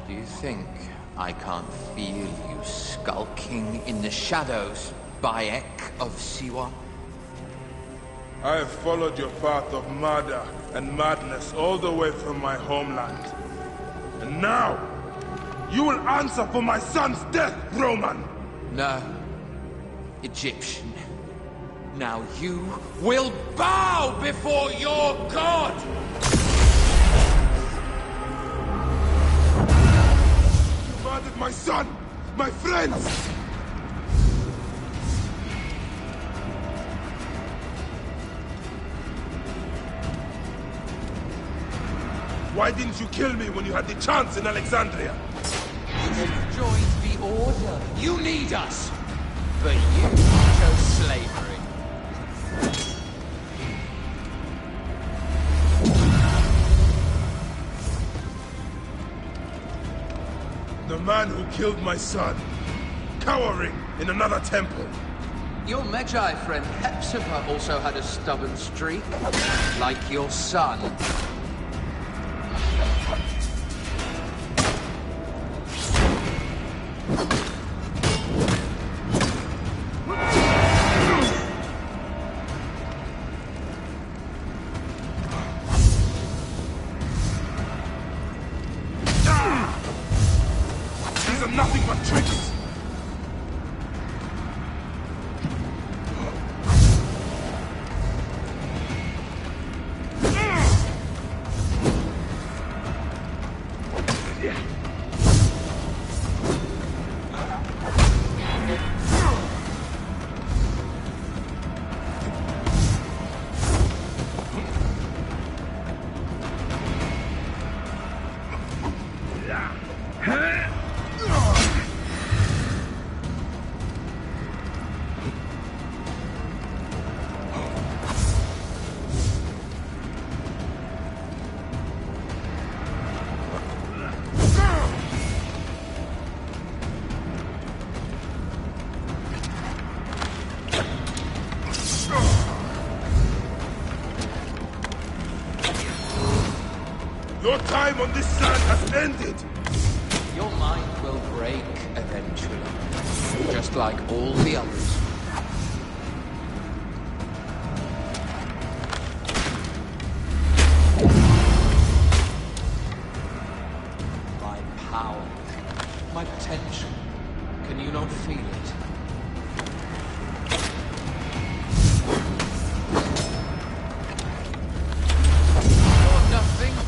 Do you think I can't feel you skulking in the shadows, Bayek of Siwa? I have followed your path of murder and madness all the way from my homeland. And now, you will answer for my son's death, Roman! No, Egyptian. Now you will bow before your god! You murdered my son! My friends! Why didn't you kill me when you had the chance in Alexandria? You joined the Order. You need us. But you chose slavery. The man who killed my son, cowering in another temple. Your Magi friend Hepzibah also had a stubborn streak, like your son. These are nothing but tricks! Your time on this sand has ended! Your mind will break eventually, just like all the others. My power, my potential, can you not feel it?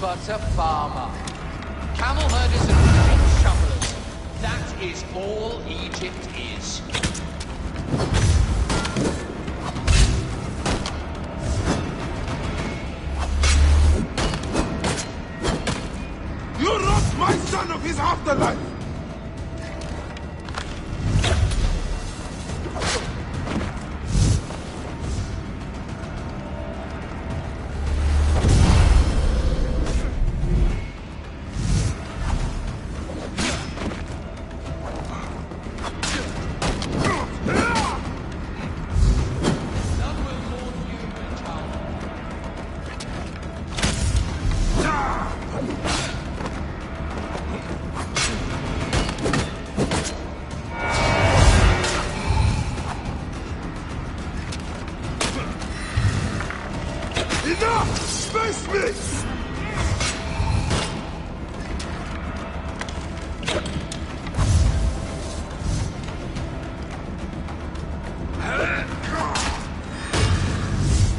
But a farmer. Camel herders and grain shovelers. That is all Egypt is. You robbed my son of his afterlife!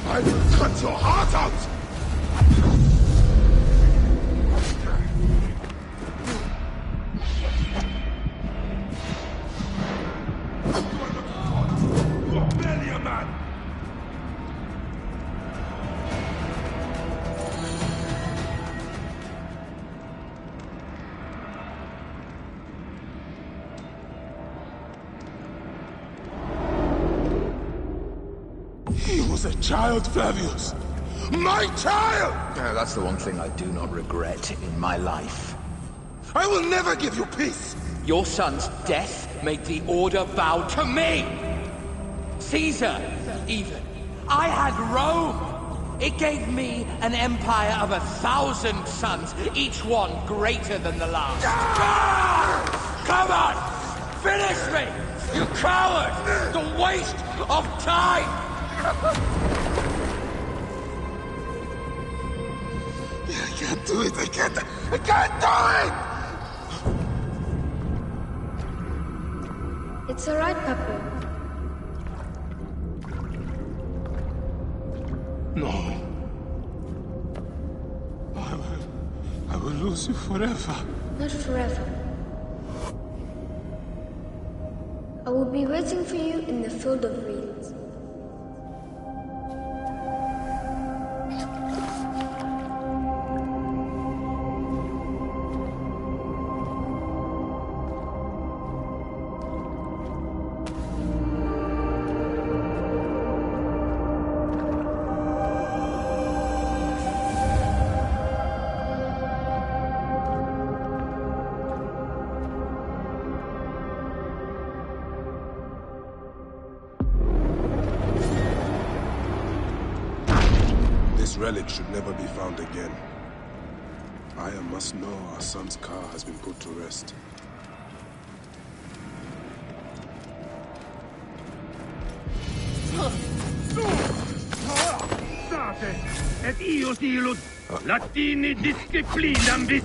I will cut your heart out! You are barely a man! He was a child, Flavius! My child! That's the one thing I do not regret in my life. I will never give you peace! Your son's death made the Order bow to me! Caesar, even. I had Rome! It gave me an empire of 1,000 sons, each one greater than the last. Come on! Finish me! You coward! The waste of time! I can't do it! I can't do it! It's all right, Papa. No. I will lose you forever. Not forever. I will be waiting for you in the field of reeds. This relic should never be found again. Aya must know our son's car has been put to rest. Sate, et io silus, Latini disciplinam vis.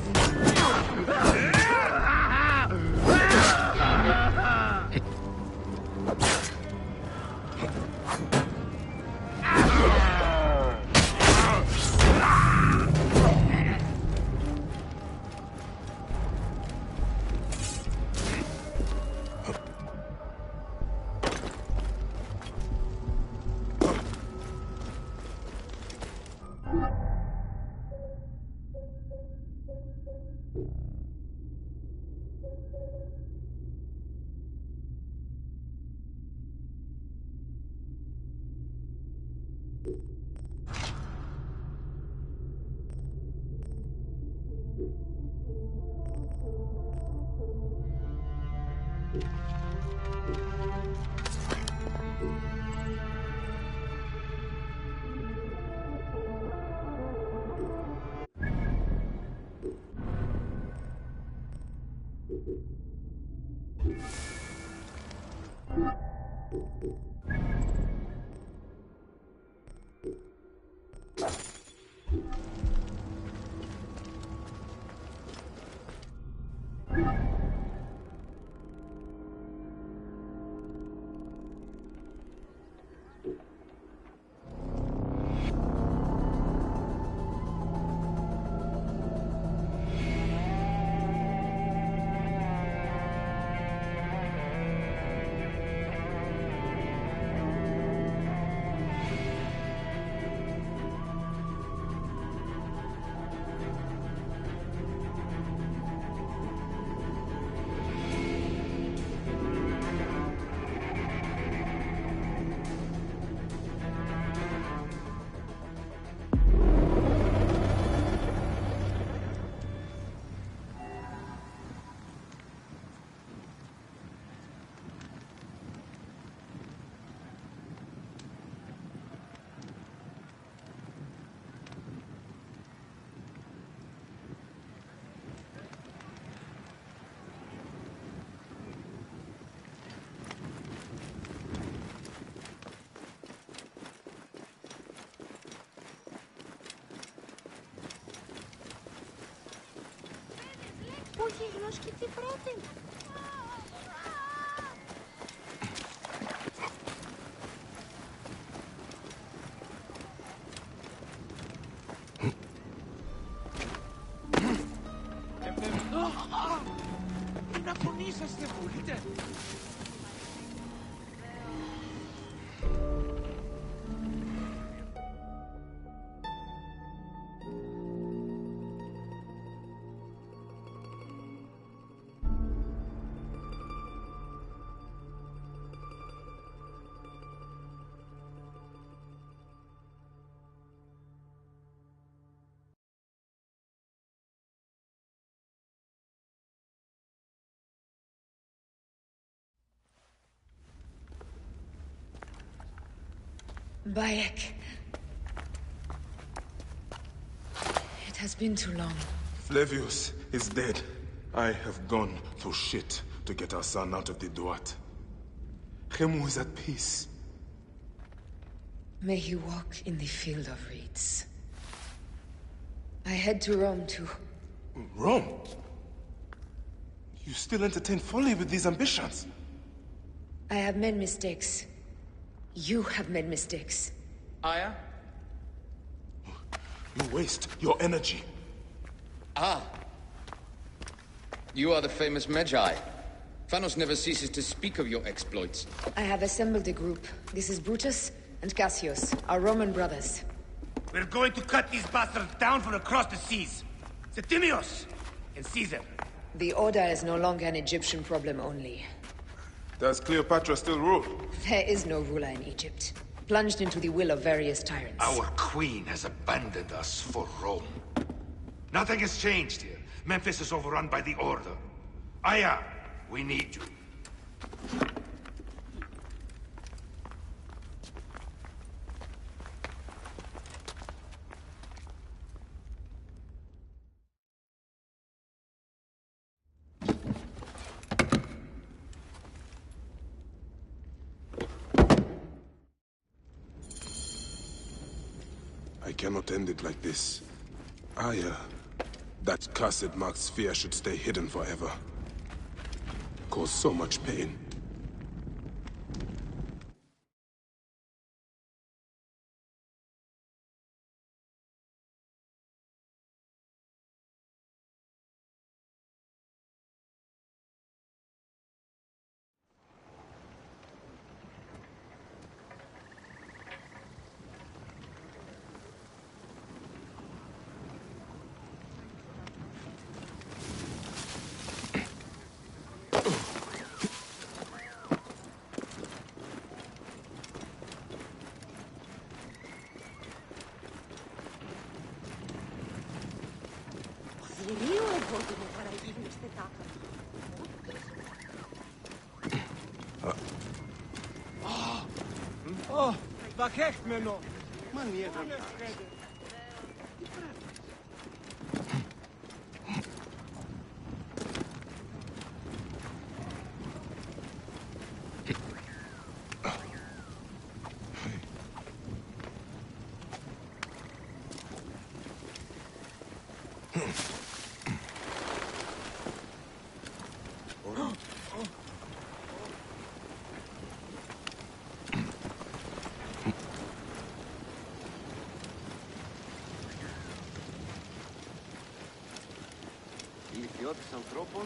Bayek. It has been too long. Flavius is dead. I have gone through shit to get our son out of the Duat. Khemu is at peace. May he walk in the field of reeds. I head to Rome too. Rome? You still entertain folly with these ambitions? I have made mistakes. You have made mistakes. Aya? You waste your energy. Ah. You are the famous Magi. Thanos never ceases to speak of your exploits. I have assembled a group. This is Brutus and Cassius, our Roman brothers. We're going to cut these bastards down from across the seas. Septimius and Caesar. The Order is no longer an Egyptian problem only. Does Cleopatra still rule? There is no ruler in Egypt. Plunged into the will of various tyrants. Our queen has abandoned us for Rome. Nothing has changed here. Memphis is overrun by the Order. Aya, we need you. I cannot end it like this. That cursed marked sphere should stay hidden forever. Cause so much pain. κέχμενο. Μανιέτα. Ηλικιώτης ανθρώπων,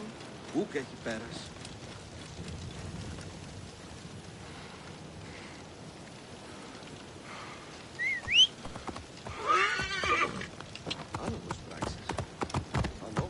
ούκ έχει πέρας. Άνομος πράξεις. Ανώ.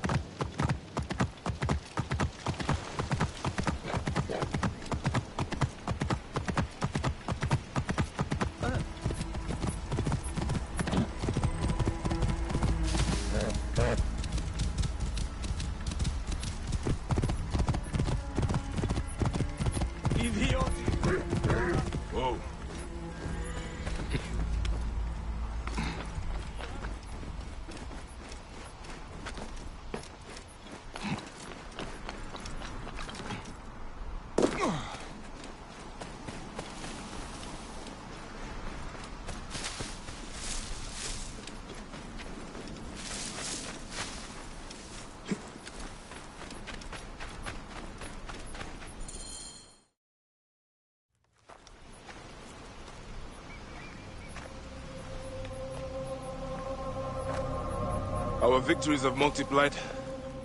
Our victories have multiplied,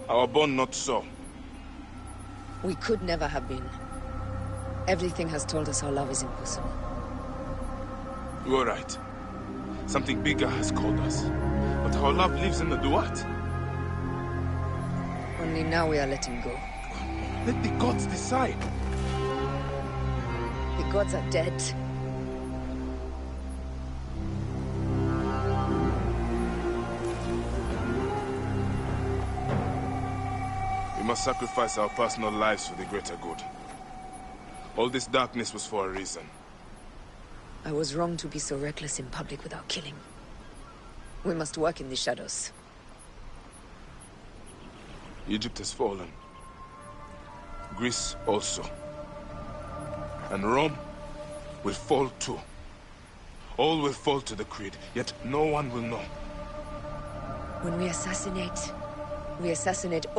our bond not so. We could never have been. Everything has told us our love is impossible. You are right. Something bigger has called us. But our love lives in the Duat. Only now we are letting go. Let the gods decide. The gods are dead. We must sacrifice our personal lives for the greater good. All this darkness was for a reason. I was wrong to be so reckless in public without killing. We must work in the shadows. Egypt has fallen. Greece also. And Rome will fall too. All will fall to the creed, yet no one will know. When we assassinate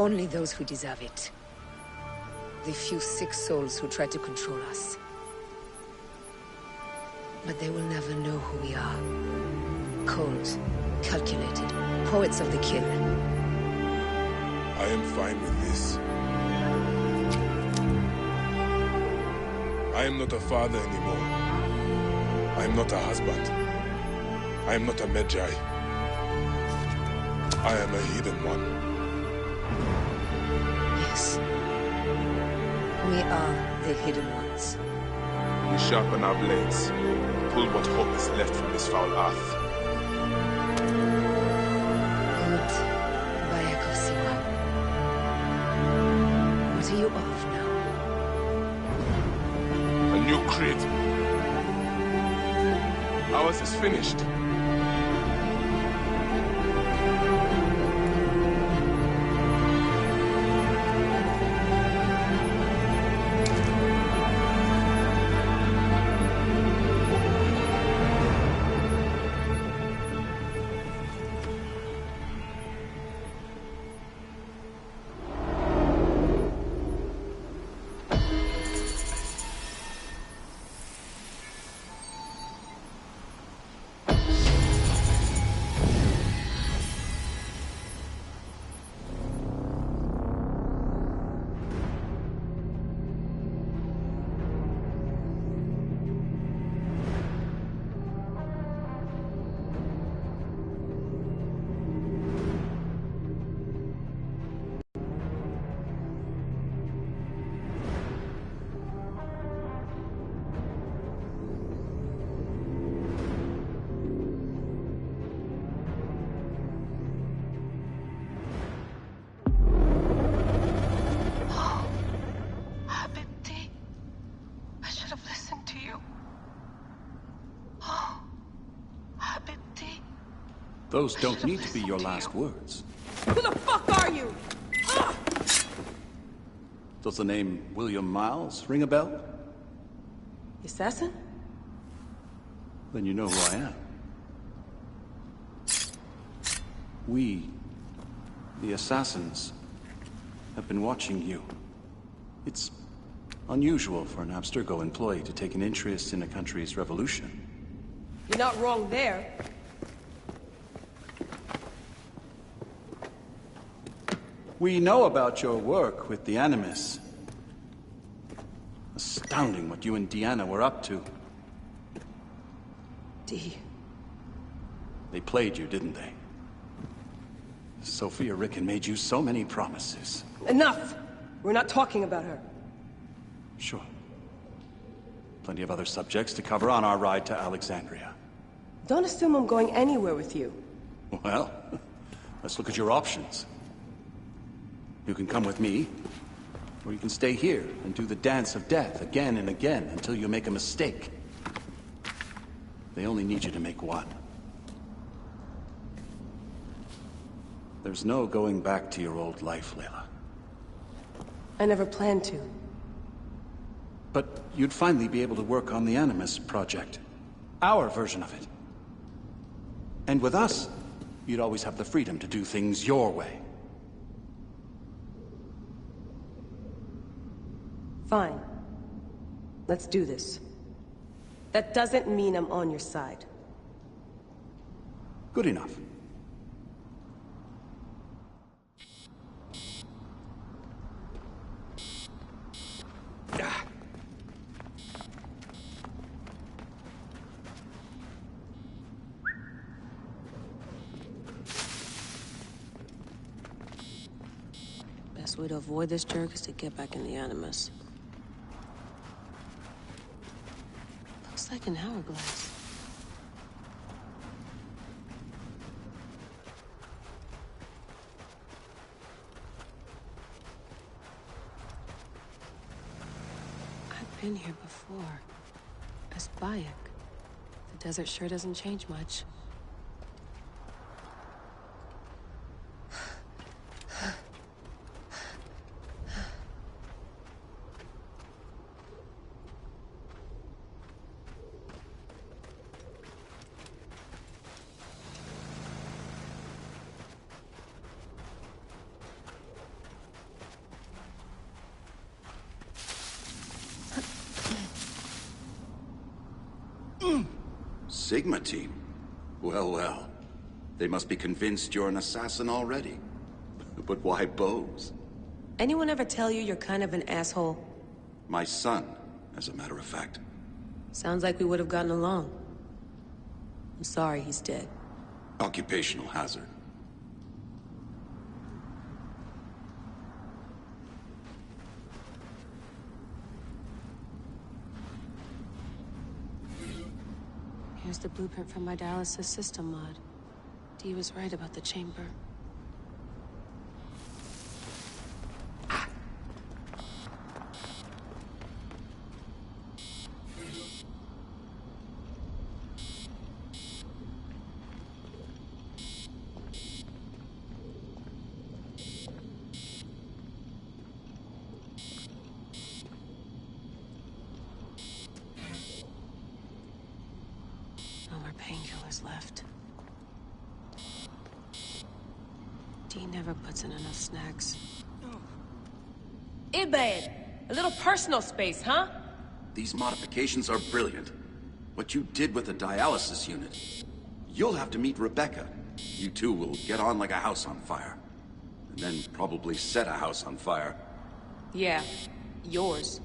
only those who deserve it. The few sick souls who try to control us. But they will never know who we are. Cold, calculated, poets of the kill. I am fine with this. I am not a father anymore. I am not a husband. I am not a Magi. I am a hidden one. Yes. We are the hidden ones. We sharpen our blades, pull what hope is left from this foul earth. Good. Bayek of Siwa. What are you of now? A new creed. Ours is finished. Those don't need to be your last words. Who the fuck are you? Ah! Does the name William Miles ring a bell? The assassin? Then you know who I am. We, the assassins, have been watching you. It's unusual for an Abstergo employee to take an interest in a country's revolution. You're not wrong there. We know about your work with the Animus. Astounding what you and Deanna were up to. D. They played you, didn't they? Sophia Ricken made you so many promises. Enough! We're not talking about her. Sure. Plenty of other subjects to cover on our ride to Alexandria. Don't assume I'm going anywhere with you. Well, let's look at your options. You can come with me, or you can stay here and do the dance of death again and again until you make a mistake. They only need you to make one. There's no going back to your old life, Layla. I never planned to. But you'd finally be able to work on the Animus project. Our version of it. And with us, you'd always have the freedom to do things your way. Fine. Let's do this. That doesn't mean I'm on your side. Good enough. Best way to avoid this jerk is to get back in the Animus. Looks like an hourglass. I've been here before. As Bayek. The desert sure doesn't change much. Sigma team? Well, well. They must be convinced you're an assassin already. But why bows? Anyone ever tell you you're kind of an asshole? My son, as a matter of fact. Sounds like we would have gotten along. I'm sorry he's dead. Occupational hazard. Here's the blueprint for my dialysis system mod. Dee was right about the chamber. Painkillers left. Dee never puts in enough snacks. Ibad! A little personal space, huh? These modifications are brilliant. What you did with the dialysis unit. You'll have to meet Rebecca. You two will get on like a house on fire. And then probably set a house on fire. Yeah, yours.